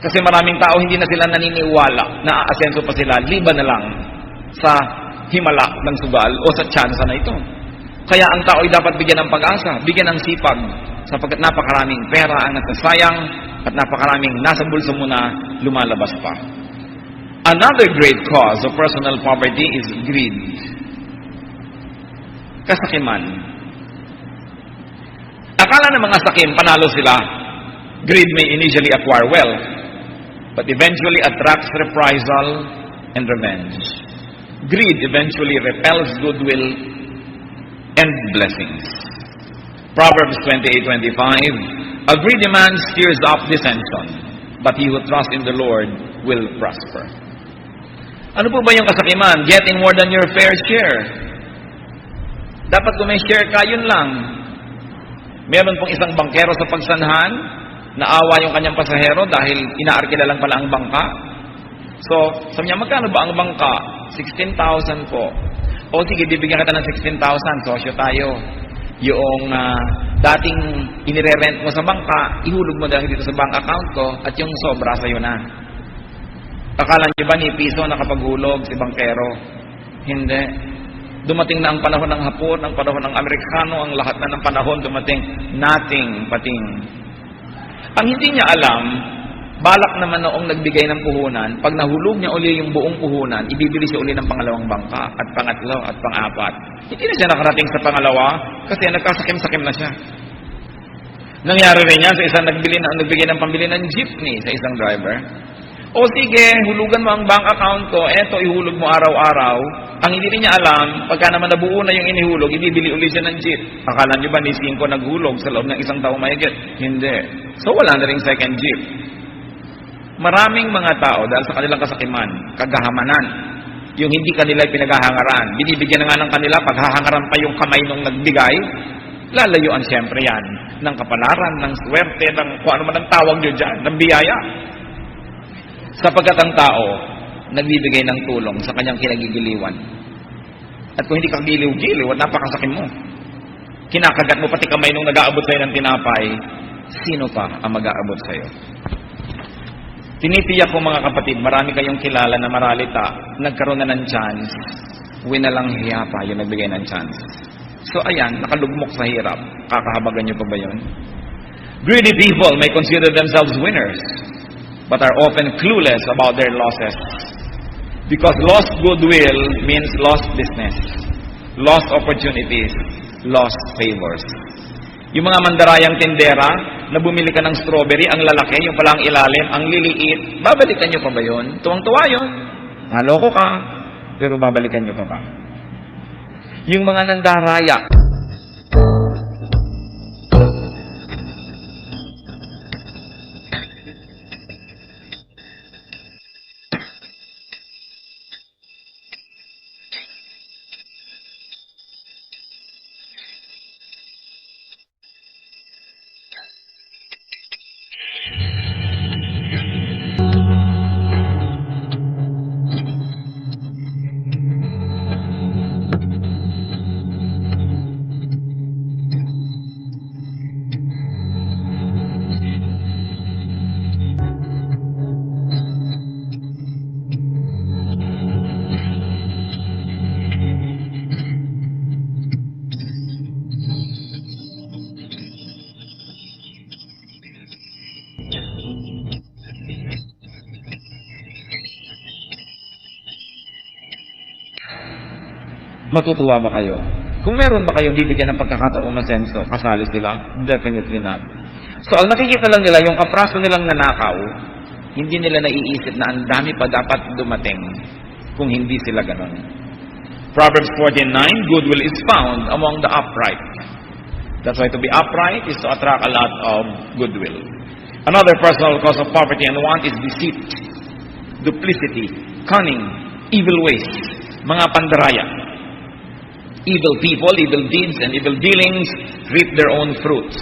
Kasi maraming tao hindi na sila naniniwala na aasenso pa sila, liban na lang sa himala ng sugal o sa tsansa na ito. Kaya ang tao ay dapat bigyan ng pag-asa, bigyan ng sipag, sapagkat napakaraming pera ang nasasayang at napakaraming nasa bulso mo na lumalabas pa. Another great cause of personal poverty is greed. Kasakiman. Akala ng mga sakim, panalo sila. Greed may initially acquire wealth, but eventually attracts reprisal and revenge. Greed eventually repels goodwill and blessings. Proverbs 28:25, a greedy man stirs up dissension, but he who trusts in the Lord will prosper. Ano po ba yung kasakiman? Getting more than your fair share. Dapat kung may share ka, yun lang. Meron pong isang bangkero sa pagsanhan, naawa yung kanyang pasahero dahil inaarkila lang pala ang bangka. So, sabi niya, magkano ba ang bangka? 16,000 po. O sige, bibigyan kita ng 16,000, sosyo tayo. Yung dating inire-rent mo sa bangka, ihulog mo lang dito sa bank account ko at yung sobra sa'yo na. Akala niyo ba ni piso nakapaghulog si bangkero? Hindi. Dumating na ang panahon ng Hapon, ang panahon ng Amerikano, ang lahat na ng panahon dumating, nothing, pating. Ang hindi niya alam, balak naman noong nagbigay ng puhunan, pag nahulog niya uli yung buong puhunan, ibibili siya uli ng pangalawang bangka, at pangatlo, at pang-apat. Hindi na siya nakarating sa pangalawa, kasi nagkasakim-sakim na siya. Nangyari rin yan sa isang nagbigay ng pambili ng jeepney sa isang driver. O sige, hulugan mo ang bank account ko, eto ihulog mo araw-araw. Ang hindi niya alam, pagka naman nabuo na yung inihulog, ibibili ulit siya ng jeep. Akala niyo ba ni 5 naghulog sa loob ng isang taong mahigit? Hindi. So wala na rin second jeep. Maraming mga tao, dahil sa kanilang kasakiman, kagahamanan, yung hindi kanila pinaghahangaran, binibigyan na nga ng kanila, paghahangaran pa yung kamay nung nagbigay, lalayuan siyempre yan ng kapalaran, ng swerte, ng kung ano man ang tawag nyo dyan, ng biyaya. Sapagkat ang tao, nagbibigay ng tulong sa kanyang kinagigiliwan. At kung hindi ka giliw-giliw, at napakasakin mo, kinakagat mo pati kamay nung nag-aabot sa'yo ng tinapay, sino pa ang mag-aabot sa'yo? Tinitiyak ko mga kapatid, marami kayong kilala na maralita, nagkaroon na ng chance, winalang hiya pa yung nagbigay ng chance. So ayan, nakalugmok sa hirap. Kakahabagan nyo pa ba yun? Greedy people may consider themselves winners, but are often clueless about their losses. Because lost goodwill means lost business, lost opportunities, lost favors. Yung mga mandarayang tindera, na bumili ka ng strawberry, ang lalaki, yung palang ilalim, ang liliit, babalikan nyo pa ba yun? Tuwang-tuwa yun. Naloko ka, pero babalikan nyo pa ba? Yung mga nandaraya, Matutuwa ba kayo? Kung meron ba kayong bibigyan ng pagkakataong masenso, kasali sila? Definitely not. So, ang nakikita lang nila, yung kapraso nilang nanakaw, hindi nila naiisip na ang dami pa dapat dumating kung hindi sila ganon. Proverbs 14:9, goodwill is found among the upright. That's why to be upright is to attract a lot of goodwill. Another personal cause of poverty and want is deceit, duplicity, cunning, evil ways, mga pandaraya. Evil people, evil deeds, and evil dealings reap their own fruits.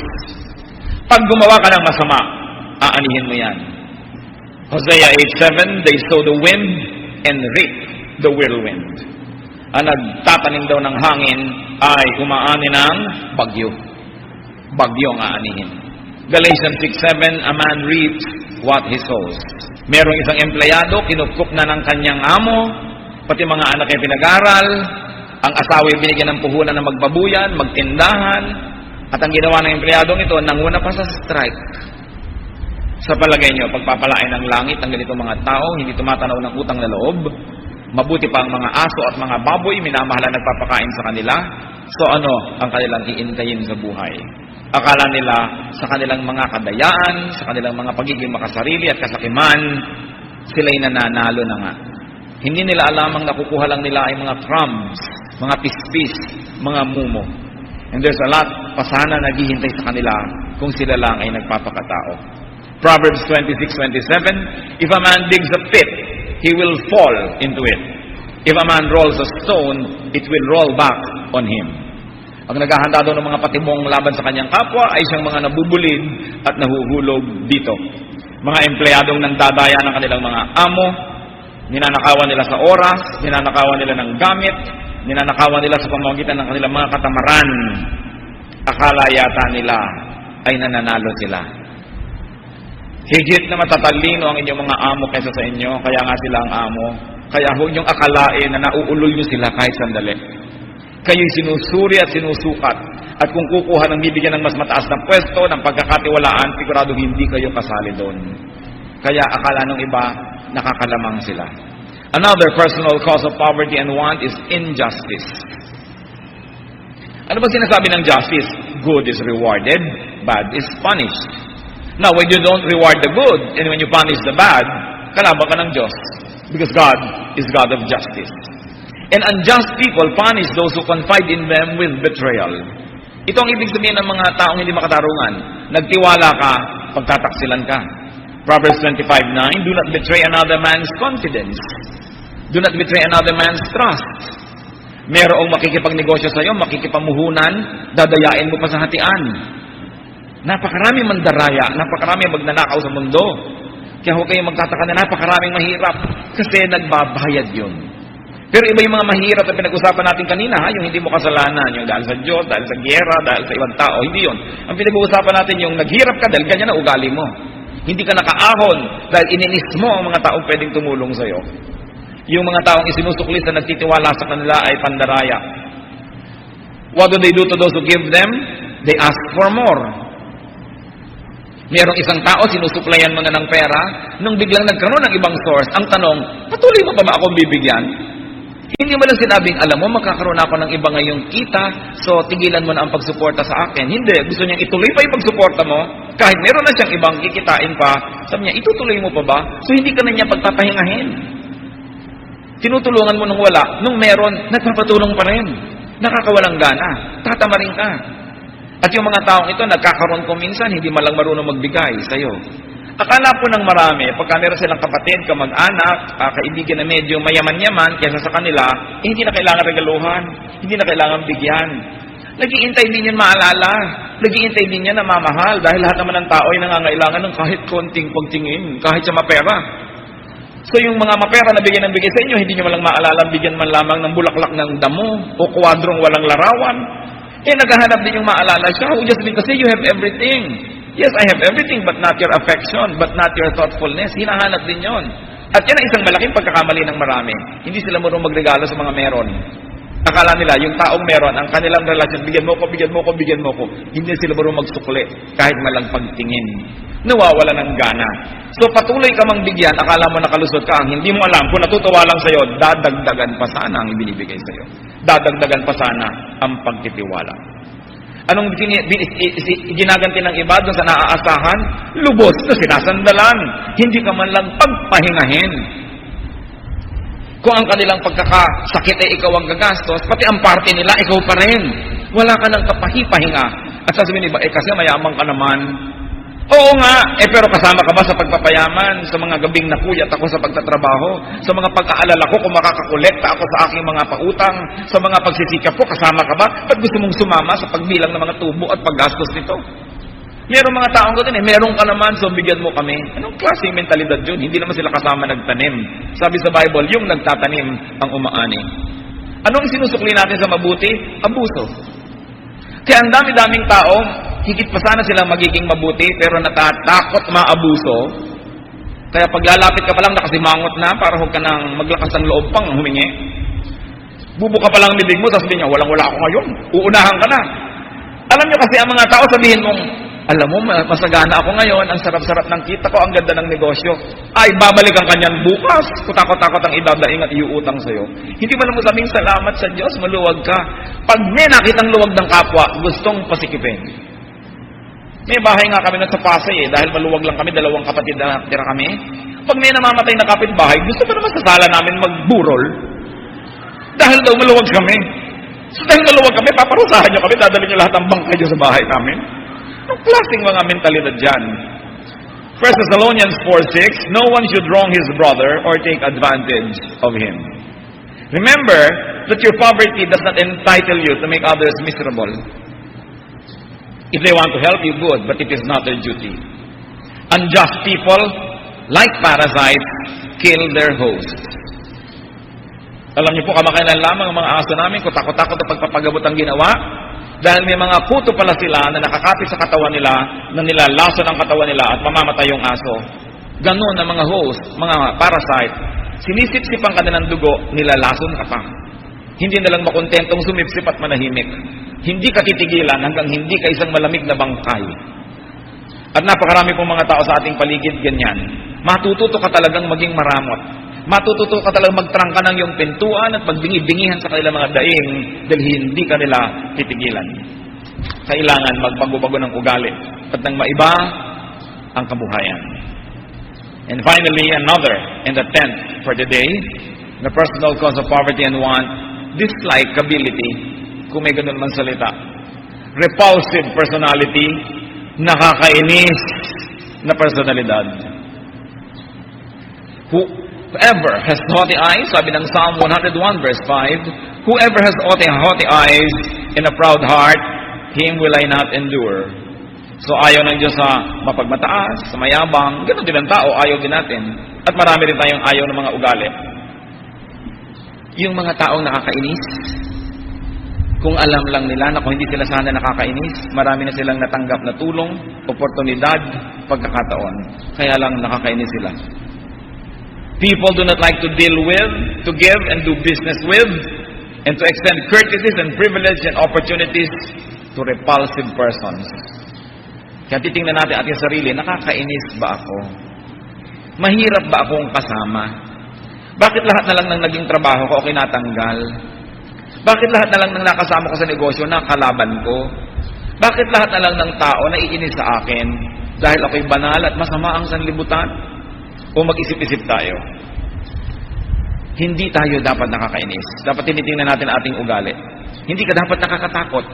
Pag gumawa ka ng masama, aanihin mo yan. Hosea 8:7, they sow the wind and reap the whirlwind. Ang nagtatanim daw ng hangin ay umaani ng bagyo. Bagyo ang aanihin. Galatians 6:7, a man reaps what he sows. Merong isang empleyado, kinupkup na ng kanyang amo, pati mga anak ay pinag-aral, ang asawa ay binigyan ng puhunan na magbabuyan, magtindahan, at ang ginawa ng empleyadong ito, nanguna pa sa strike. Sa palagay nyo, pagpapalain ng langit ang ganitong mga tao, hindi tumatanaw ng utang na loob, mabuti pa ang mga aso at mga baboy, minamahalan nagpapakain sa kanila, so ano ang kanilang iintayin sa buhay? Akala nila sa kanilang mga kadayaan, sa kanilang mga pagiging makasarili at kasakiman, sila'y nananalo na nga. Hindi nila alam ang nakukuha lang nila ay mga crumbs, mga pispis, mga mumo. And there's a lot pa sana naghihintay sa kanila kung sila lang ay nagpapakatao. Proverbs 26:27, if a man digs a pit, he will fall into it. If a man rolls a stone, it will roll back on him. Ang naghahanda doon ng mga patibong laban sa kanyang kapwa ay siyang mga nabubulid at nahuhulog dito. Mga empleyadong nagdadaya ng kanilang mga amo, ninanakawan nila sa oras, ninanakawan nila ng gamit, ninanakawan nila sa pamamagitan ng kanilang mga katamaran. Akala yata nila ay nananalo sila. Higit na matatalino ang inyong mga amo kaysa sa inyo, kaya nga sila ang amo. Kaya huwag niyong akalain na nauulol niyo sila kahit sandali. Kayo'y sinusuri at sinusukat. At kung kukuha ng bibigyan ng mas mataas na pwesto, ng pagkakatiwalaan, sigurado hindi kayo kasali doon. Kaya akala ng iba, nakakalamang sila. Another personal cause of poverty and want is injustice. Ano ba sinasabi ng justice? Good is rewarded, bad is punished. Now, when you don't reward the good, and when you punish the bad, kalaban ka ng Diyos. Because God is God of justice. And unjust people punish those who confide in them with betrayal. Ito ang ibig sabihin ng mga taong hindi makatarungan. Nagtiwala ka, pagtataksilan ka. Proverbs 25:9, do not betray another man's confidence. Do not betray another man's trust. Merong makikipagnegosyo sa iyo, makikipamuhunan, dadayain mo pa sa hatian. Napakarami mandaraya, napakarami magnanakaw sa mundo. Kaya huwag kayong magtataka na napakaraming mahirap kasi nagbabayad yun. Pero iba yung mga mahirap na pinag-usapan natin kanina, yung hindi mo kasalanan, yung dahil sa Diyos, dahil sa giyera, dahil sa ibang tao, hindi yun. Ang pinag-uusapan natin yung naghirap ka dahil ganyan na ugali mo. Hindi ka nakaahon dahil ininis mo ang mga taong pwedeng tumulong sa'yo. Yung mga taong isinusuklis na nagtitiwala sa kanila ay pandaraya. What do they do to those who give them? They ask for more. Merong isang tao, sinusuplayan mo na ng pera, nung biglang nagkaroon ng ibang source, ang tanong, patuloy mo pa ba akong bibigyan? Hindi mo lang sinabing, alam mo, magkakaroon ako ng iba ngayong kita, so tigilan mo na ang pagsuporta sa akin. Hindi, gusto niyang ituloy pa yung pagsuporta mo, kahit meron na siyang ibang kikitain pa, sabi niya, itutuloy mo pa ba? So hindi ka na niya pagpapahingahin. Tinutulungan mo nung wala, nung meron, nagpapatulong pa rin. Nakakawalang gana, tatamarin ka. At yung mga taong ito, nagkakaroon ko minsan, hindi malang marunong magbigay sa'yo. Akala po ng marami, pagka meron silang kapatid, kamag-anak, kaibigan na medyo mayaman-yaman kaysa sa kanila, hindi na kailangan regaluhan, hindi na kailangan bigyan. Nag-iintay din yan maalala, nag-iintay din yan na mamahal, dahil lahat naman ng tao ay nangangailangan ng kahit konting pagtingin, kahit sa mapera. So yung mga mapera na bigyan ng bigay sa inyo, hindi nyo malang maalala, bigyan man lamang ng bulaklak ng damo, o kwadrong walang larawan. Naghahanap din yung maalala siya, just because you have everything. Yes, I have everything, but not your affection, but not your thoughtfulness. Hinahanap din yon. At yan ang isang malaking pagkakamali ng marami. Hindi sila marunong magregalo sa mga meron. Akala nila, yung taong meron, ang kanilang relasyon, bigyan mo ko, bigyan mo ko, bigyan mo ko. Hindi sila marunong magsukli, kahit malang pagtingin. Nawawala ng gana. So patuloy ka mang bigyan, akala mo nakalusot ka, ang hindi mo alam, kung natutuwa lang sa'yo, dadagdagan pa sana ang ibinibigay sa'yo. Dadagdagan pa sana ang pagtitiwala. Anong ginaganti ng iba doon sa naaasahan? Lubos na sinasandalan. Hindi ka man lang pagpahingahin. Kung ang kanilang pagkakasakit ay ikaw ang gagastos, pati ang parte nila, ikaw pa rin. Wala ka ng kapahipahinga. At sasabihin iba, kasi mayaman ka naman. Oo nga, pero kasama ka ba sa pagpapayaman? Sa mga gabing napuyat ako sa pagtatrabaho? Sa mga pag-aalala ko kung makakakolekta ako sa aking mga pautang? Sa mga pagsisikap ko, kasama ka ba? Ba't gusto mong sumama sa pagbilang ng mga tubo at paggastos nito? Merong mga taong ko din meron ka naman, so bigyan mo kami. Anong klaseng mentalidad yun? Hindi naman sila kasama nagtanim. Sabi sa Bible, yung nagtatanim ang umaani. Anong sinusukli natin sa mabuti? Abuso. Kaya ang dami-daming tao, higit pa sana silang magiging mabuti, pero natatakot maabuso. Kaya paglalapit ka pa lang, nakasimangot na, para huwag ka nang maglakas ng loob pang humingi. Bubuka pa lang bibig mo, sasabihin niya, walang-wala ako ngayon. Uunahan ka na. Alam niyo kasi ang mga tao, sabihin mong, alam mo, masagana ako ngayon, ang sarap-sarap ng kita ko, ang ganda ng negosyo. Ay, babalik ang kanyan bukas. Kutakot-takot ang idadaing at iuutang sa'yo. Hindi mo naman sabing salamat sa Diyos, maluwag ka. Pag may nakitang luwag ng kapwa, gustong pasikipin. May bahay nga kami na sa Pasay dahil maluwag lang kami, 2 kapatid na tira kami. Pag may namamatay na kapitbahay, gusto pa naman sa sala namin magburol. Dahil daw maluwag kami. So dahil maluwag kami, paparusahan nyo kami, dadalhin nyo lahat ng bangkay nyo sa bahay namin. Anong klaseng mga mentalidad dyan? 1 Thessalonians 4:6, no one should wrong his brother or take advantage of him. Remember that your poverty does not entitle you to make others miserable. If they want to help you, good, but it is not their duty. Unjust people, like parasites, kill their host. Alam niyo po, kamakailan lamang ang mga aso namin, kutakot-takot na pagpapagamot ang ginawa, dahil may mga kuto pala sila na nakakapit sa katawan nila, na nilalason ang katawan nila at mamamatay yung aso. Ganun ang mga host, mga parasite, sinisip-sip ang kanilang dugo, nilalason ka pa. Hindi na lang makontentong sumipsip at manahimik. Hindi ka titigilan hanggang hindi ka isang malamig na bangkay. At napakarami pong mga tao sa ating paligid ganyan. Matututo ka talagang maging maramot. Matututo ka talagang magtrangka ng iyong pintuan at magbingi-bingihan sa kanilang mga daing dahil hindi ka nila titigilan. Kailangan magbago-bago ng ugali at nang maiba ang kabuhayan. And finally, another, and the 10th for the day, the personal cause of poverty and want, dislikability, kung may ganun man salita. Repulsive personality, nakakainis na personalidad. Whoever has haughty eyes, sabi ng Psalm 101 verse 5, whoever has haughty eyes and a proud heart, him will I not endure. So ayaw ng Diyos sa mapagmataas, sa mayabang, ganoon din ang tao, ayaw din natin. At marami rin tayong ayaw ng mga ugali. Yung mga taong nakakainis, kung alam lang nila na kung hindi sila sana nakakainis, marami na silang natanggap na tulong, oportunidad, pagkakataon. Kaya lang nakakainis sila. People do not like to deal with, to give and do business with, and to extend courtesies and privilege and opportunities to repulsive persons. Kaya titingnan natin ating sarili, nakakainis ba ako? Mahirap ba akong kasama? Bakit lahat na lang ng naging trabaho ko okay natanggal? Bakit lahat na lang ng nakasama ko sa negosyo nakalaban ko? Bakit lahat na lang ng tao naiinis sa akin dahil ako'y banal at masama ang sanlibutan? O mag-isip-isip tayo. Hindi tayo dapat nakakainis. Dapat tinitingnan natin ating ugali. Hindi ka dapat nakakatakot.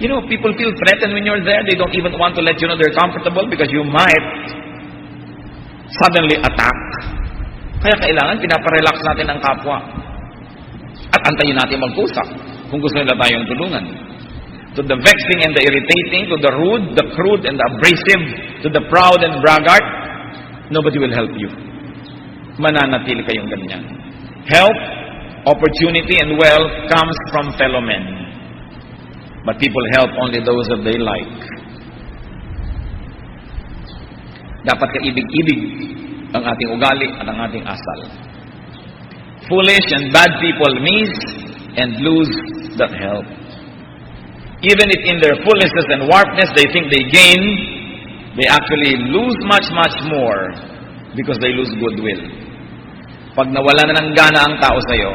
You know, people feel threatened when you're there. They don't even want to let you know they're comfortable because you might suddenly attack. Kaya kailangan pinaparelax natin ang kapwa. At antayin natin mag-usap kung gusto nila tayong tulungan. To the vexing and the irritating, to the rude, the crude, and the abrasive, to the proud and braggart, nobody will help you. Mananatili kayong ganyan. Help, opportunity, and wealth comes from fellow men. But people help only those that they like. Dapat kaibig-ibig ang ating ugali at ang ating asal. Foolish and bad people miss and lose that help. Even if in their foolishness and warpedness they think they gain, they actually lose much, much more because they lose goodwill. Pag nawala na ng gana ang tao sa'yo,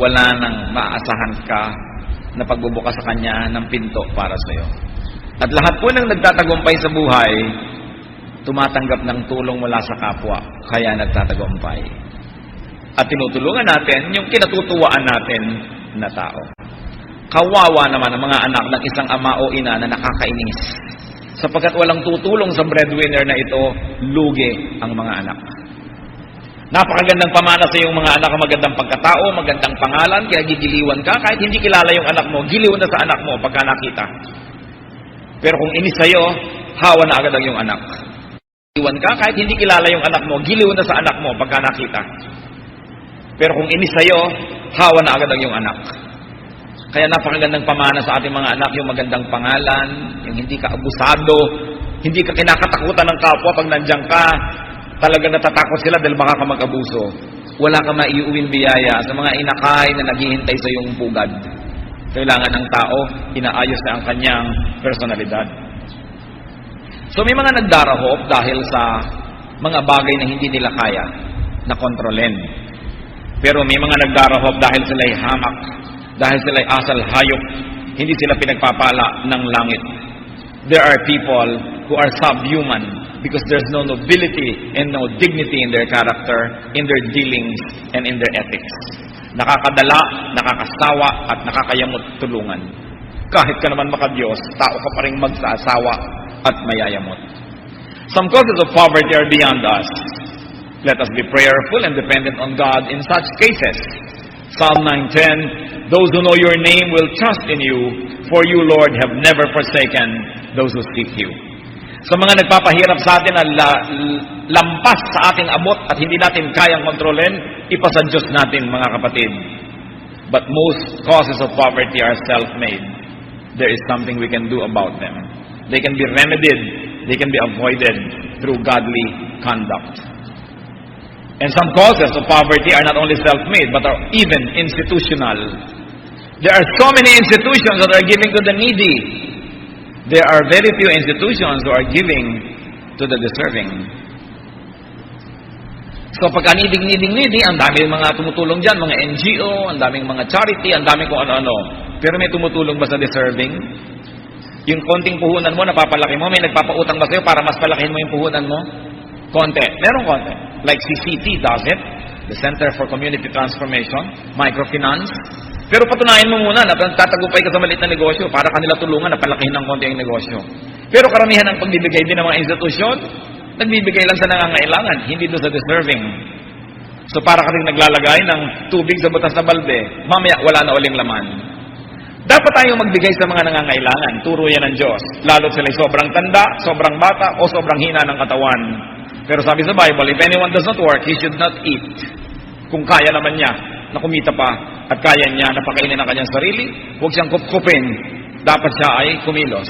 wala nang maaasahan ka na pagbubukas sa kanya ng pinto para sa'yo. At lahat po ng nagtatagumpay sa buhay, tumatanggap ng tulong mula sa kapwa, kaya nagtatagumpay. At tinutulungan natin yung kinatutuwaan natin na tao. Kawawa naman ang mga anak ng isang ama o ina na nakakainis. Sapagkat walang tutulong sa breadwinner na ito, lugi ang mga anak. Napakagandang pamana sa iyong mga anak ang magandang pagkatao, magandang pangalan, kaya gigiliwan ka. Kahit hindi kilala yung anak mo, giliwan na sa anak mo pagka nakita. Pero kung inis sa'yo, hawa na agad ang iyong anak. Giliwan ka, kahit hindi kilala yung anak mo, giliwan na sa anak mo pagka nakita. Pero kung inis sa'yo, hawa na agad ang iyong anak. Kaya napakagandang pamana sa ating mga anak yung magandang pangalan, yung hindi ka abusado, hindi ka kinakatakutan ng kapwa pag nandiyan ka, talagang natatakot sila dahil baka ka mag-abuso. Wala ka maiuwing biyaya sa mga inakay na naghihintay sa iyong pugad. Kailangan ng tao, inaayos na ang kanyang personalidad. So may mga nagdarahop dahil sa mga bagay na hindi nila kaya na kontrolin. Pero may mga nagdarahop dahil sila'y hamak, dahil sila'y asal hayop, hindi sila pinagpapala ng langit. There are people who are subhuman because there's no nobility and no dignity in their character, in their dealings, and in their ethics. Nakakadala, nakakasawa, at nakakayamot tulungan. Kahit ka naman makadiyos, tao ka pa rin magsasawa at mayayamot. Some causes of poverty are beyond us. Let us be prayerful and dependent on God in such cases. Psalm 9:10, those who know your name will trust in you, for you, Lord, have never forsaken those who seek you. Sa mga nagpapahirap sa atin na lampas sa ating abot at hindi natin kayang kontrolin, ipasa Diyos natin, mga kapatid. But most causes of poverty are self-made. There is something we can do about them. They can be remedied, they can be avoided through godly conduct. And some causes of poverty are not only self-made, but are even institutional. There are so many institutions that are giving to the needy. There are very few institutions who are giving to the deserving. So pagka needy, ang daming mga tumutulong dyan, mga NGO, ang daming mga charity, ang daming kung ano-ano. Pero may tumutulong ba sa deserving? Yung konting puhunan mo, napapalaki mo, may nagpapautang ba sa'yo para mas palakihin mo yung puhunan mo? Konti. Merong konti. Like CCT does it, the Center for Community Transformation, microfinance. Pero patunayan mo muna na tatagumpay ka sa maliit na negosyo para kanila tulungan na palakihin ng konti ang negosyo. Pero karamihan ng pagbibigay din ng mga institusyon, nagbibigay lang sa nangangailangan, hindi doon sa deserving. So para ka rin naglalagay ng tubig sa butas na balde, mamaya wala na uling laman. Dapat tayong magbigay sa mga nangangailangan. Turo yan ng Diyos. Lalo't sila'y sobrang tanda, sobrang bata, o sobrang hina ng katawan. Pero sabi sa Bible, if anyone does not work, he should not eat. Kung kaya naman niya na kumita pa at kaya niya na pakainin ang kanyang sarili, huwag siyang kupkupin. Dapat siya ay kumilos.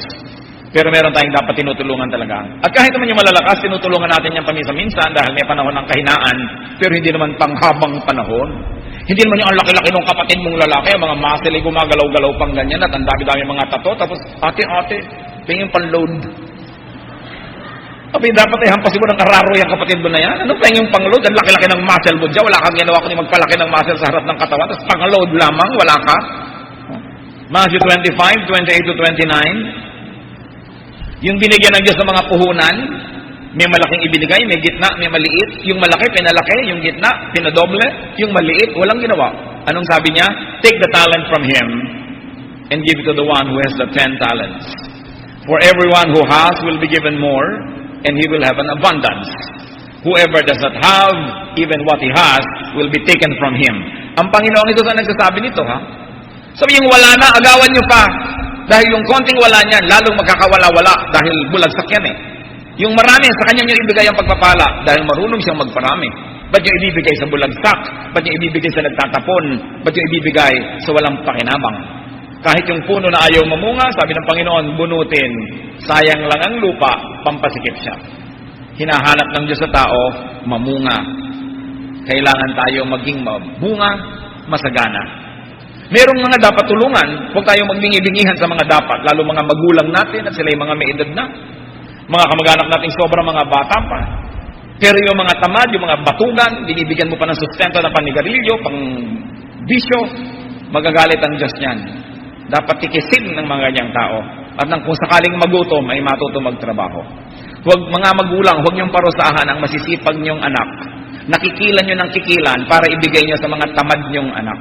Pero meron tayong dapat tinutulungan talaga. At kahit naman yung malalakas, tinutulungan natin yan paminsan-minsan dahil may panahon ng kahinaan, pero hindi naman panghabang panahon. Hindi naman yung ang laki-laki ng kapatid mong lalaki, mga muscle ay gumagalaw-galaw pang ganyan at ang dami-dami mga tato, tapos ate, tingin pang-load. Sabi, dapat ay hampasin mo ng kararo yung kapatid mo na yan. Ano pa yung pang-load? Ang laki-laki ng muscle mo dyan. Wala kang ginawa kundi magpalaki ng muscle sa harap ng katawan. Tapos pang-load lamang, wala ka. Matthew 25, 28 to 29. Yung binigyan ng Diyos ng mga puhunan, may malaking ibinigay, may gitna, may maliit. Yung malaki, pinalaki. Yung gitna, pinadoble. Yung maliit, walang ginawa. Anong sabi niya? Take the talent from him and give it to the one who has the 10 talents. For everyone who has will be given more, and he will have an abundance. Whoever does not have, even what he has, will be taken from him. Ang Panginoong ito ang nagsasabi nito, ha? Sabi yung wala na, agawan nyo pa. Dahil yung konting wala niyan, lalong magkakawala-wala dahil bulagsak yan eh. Yung marami, sa kanya niyo ibigay ang pagpapala dahil marunong siyang magparami. Ba't niyo ibibigay sa bulagsak? Ba't niyo ibibigay sa nagtatapon? Ba't niyo ibibigay sa walang pakinabang? Kahit yung puno na ayaw mamunga, sabi ng Panginoon, bunutin. Sayang lang ang lupa, pampasikip siya. Hinahanap ng Diyos sa tao, mamunga. Kailangan tayo maging mamunga, masagana. Merong mga dapat tulungan. Huwag tayong magbingi-bingihan sa mga dapat, lalo mga magulang natin at sila yung mga may edad na. Mga kamag-anak natin sobrang mga bata pa. Pero yung mga tamad, yung mga batugan, binibigyan mo pa ng sustento na panigarilyo, pang bisyo, magagalit ang Diyos niyan. Dapat tikisin ng mga ganyang tao. At nang kung sakaling magutom, ay matuto magtrabaho. Huwag mga magulang, huwag niyong parusahan ang masisipag niyong anak. Nakikilan niyo ng kikilan para ibigay niyo sa mga tamad niyong anak.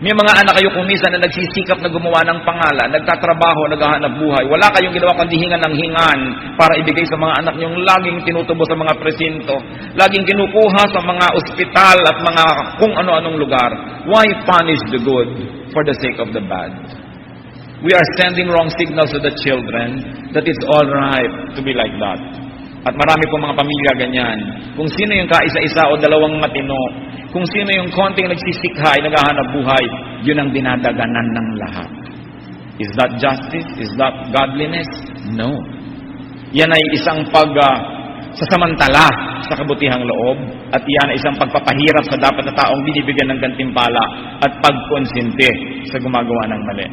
May mga anak kayo kung minsan na nagsisikap na gumawa ng pangalan, nagtatrabaho, naghahanap buhay. Wala kayong ginawa kundi hingan ng hingan para ibigay sa mga anak niyong laging tinutubo sa mga presinto, laging kinukuha sa mga ospital at mga kung ano-anong lugar. Why punish the good for the sake of the bad? We are sending wrong signals to the children that it's all right to be like that. At marami po mga pamilya ganyan. Kung sino yung kaisa-isa o dalawang matino, kung sino yung konting nagsisikha ay naghahanap buhay, yun ang dinadaganan ng lahat. Is that justice? Is that godliness? No. Yan ay isang sasamantala sa kabutihang loob at yan ay isang pagpapahirap sa dapat na taong binibigyan ng gantimpala at pagkonsinte sa gumagawa ng mali.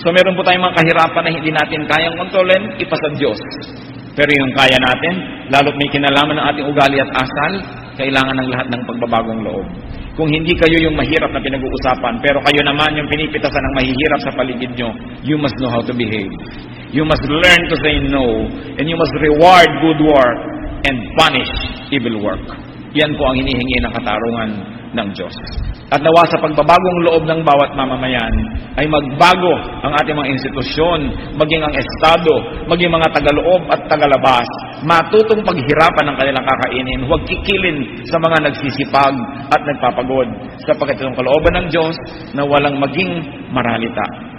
So meron po tayong mga kahirapan na hindi natin kayang kontrolin, ipasa Diyos. Pero yung kaya natin, lalo't may kinalaman ng ating ugali at asal, kailangan ng lahat ng pagbabagong loob. Kung hindi kayo yung mahirap na pinag-uusapan, pero kayo naman yung pinipitasan ng mahihirap sa paligid nyo, you must know how to behave. You must learn to say no, and you must reward good work and punish evil work. Yan po ang hinihingi ng katarungan ng Diyos. At nawa sa pagbabagong loob ng bawat mamamayan, ay magbago ang ating mga institusyon, maging ang Estado, maging mga tagaloob at tagalabas, matutong paghirapan ng kanilang kakainin, huwag kikilin sa mga nagsisipag at nagpapagod, sapagkat itong kalooban ng Diyos na walang maging maralita.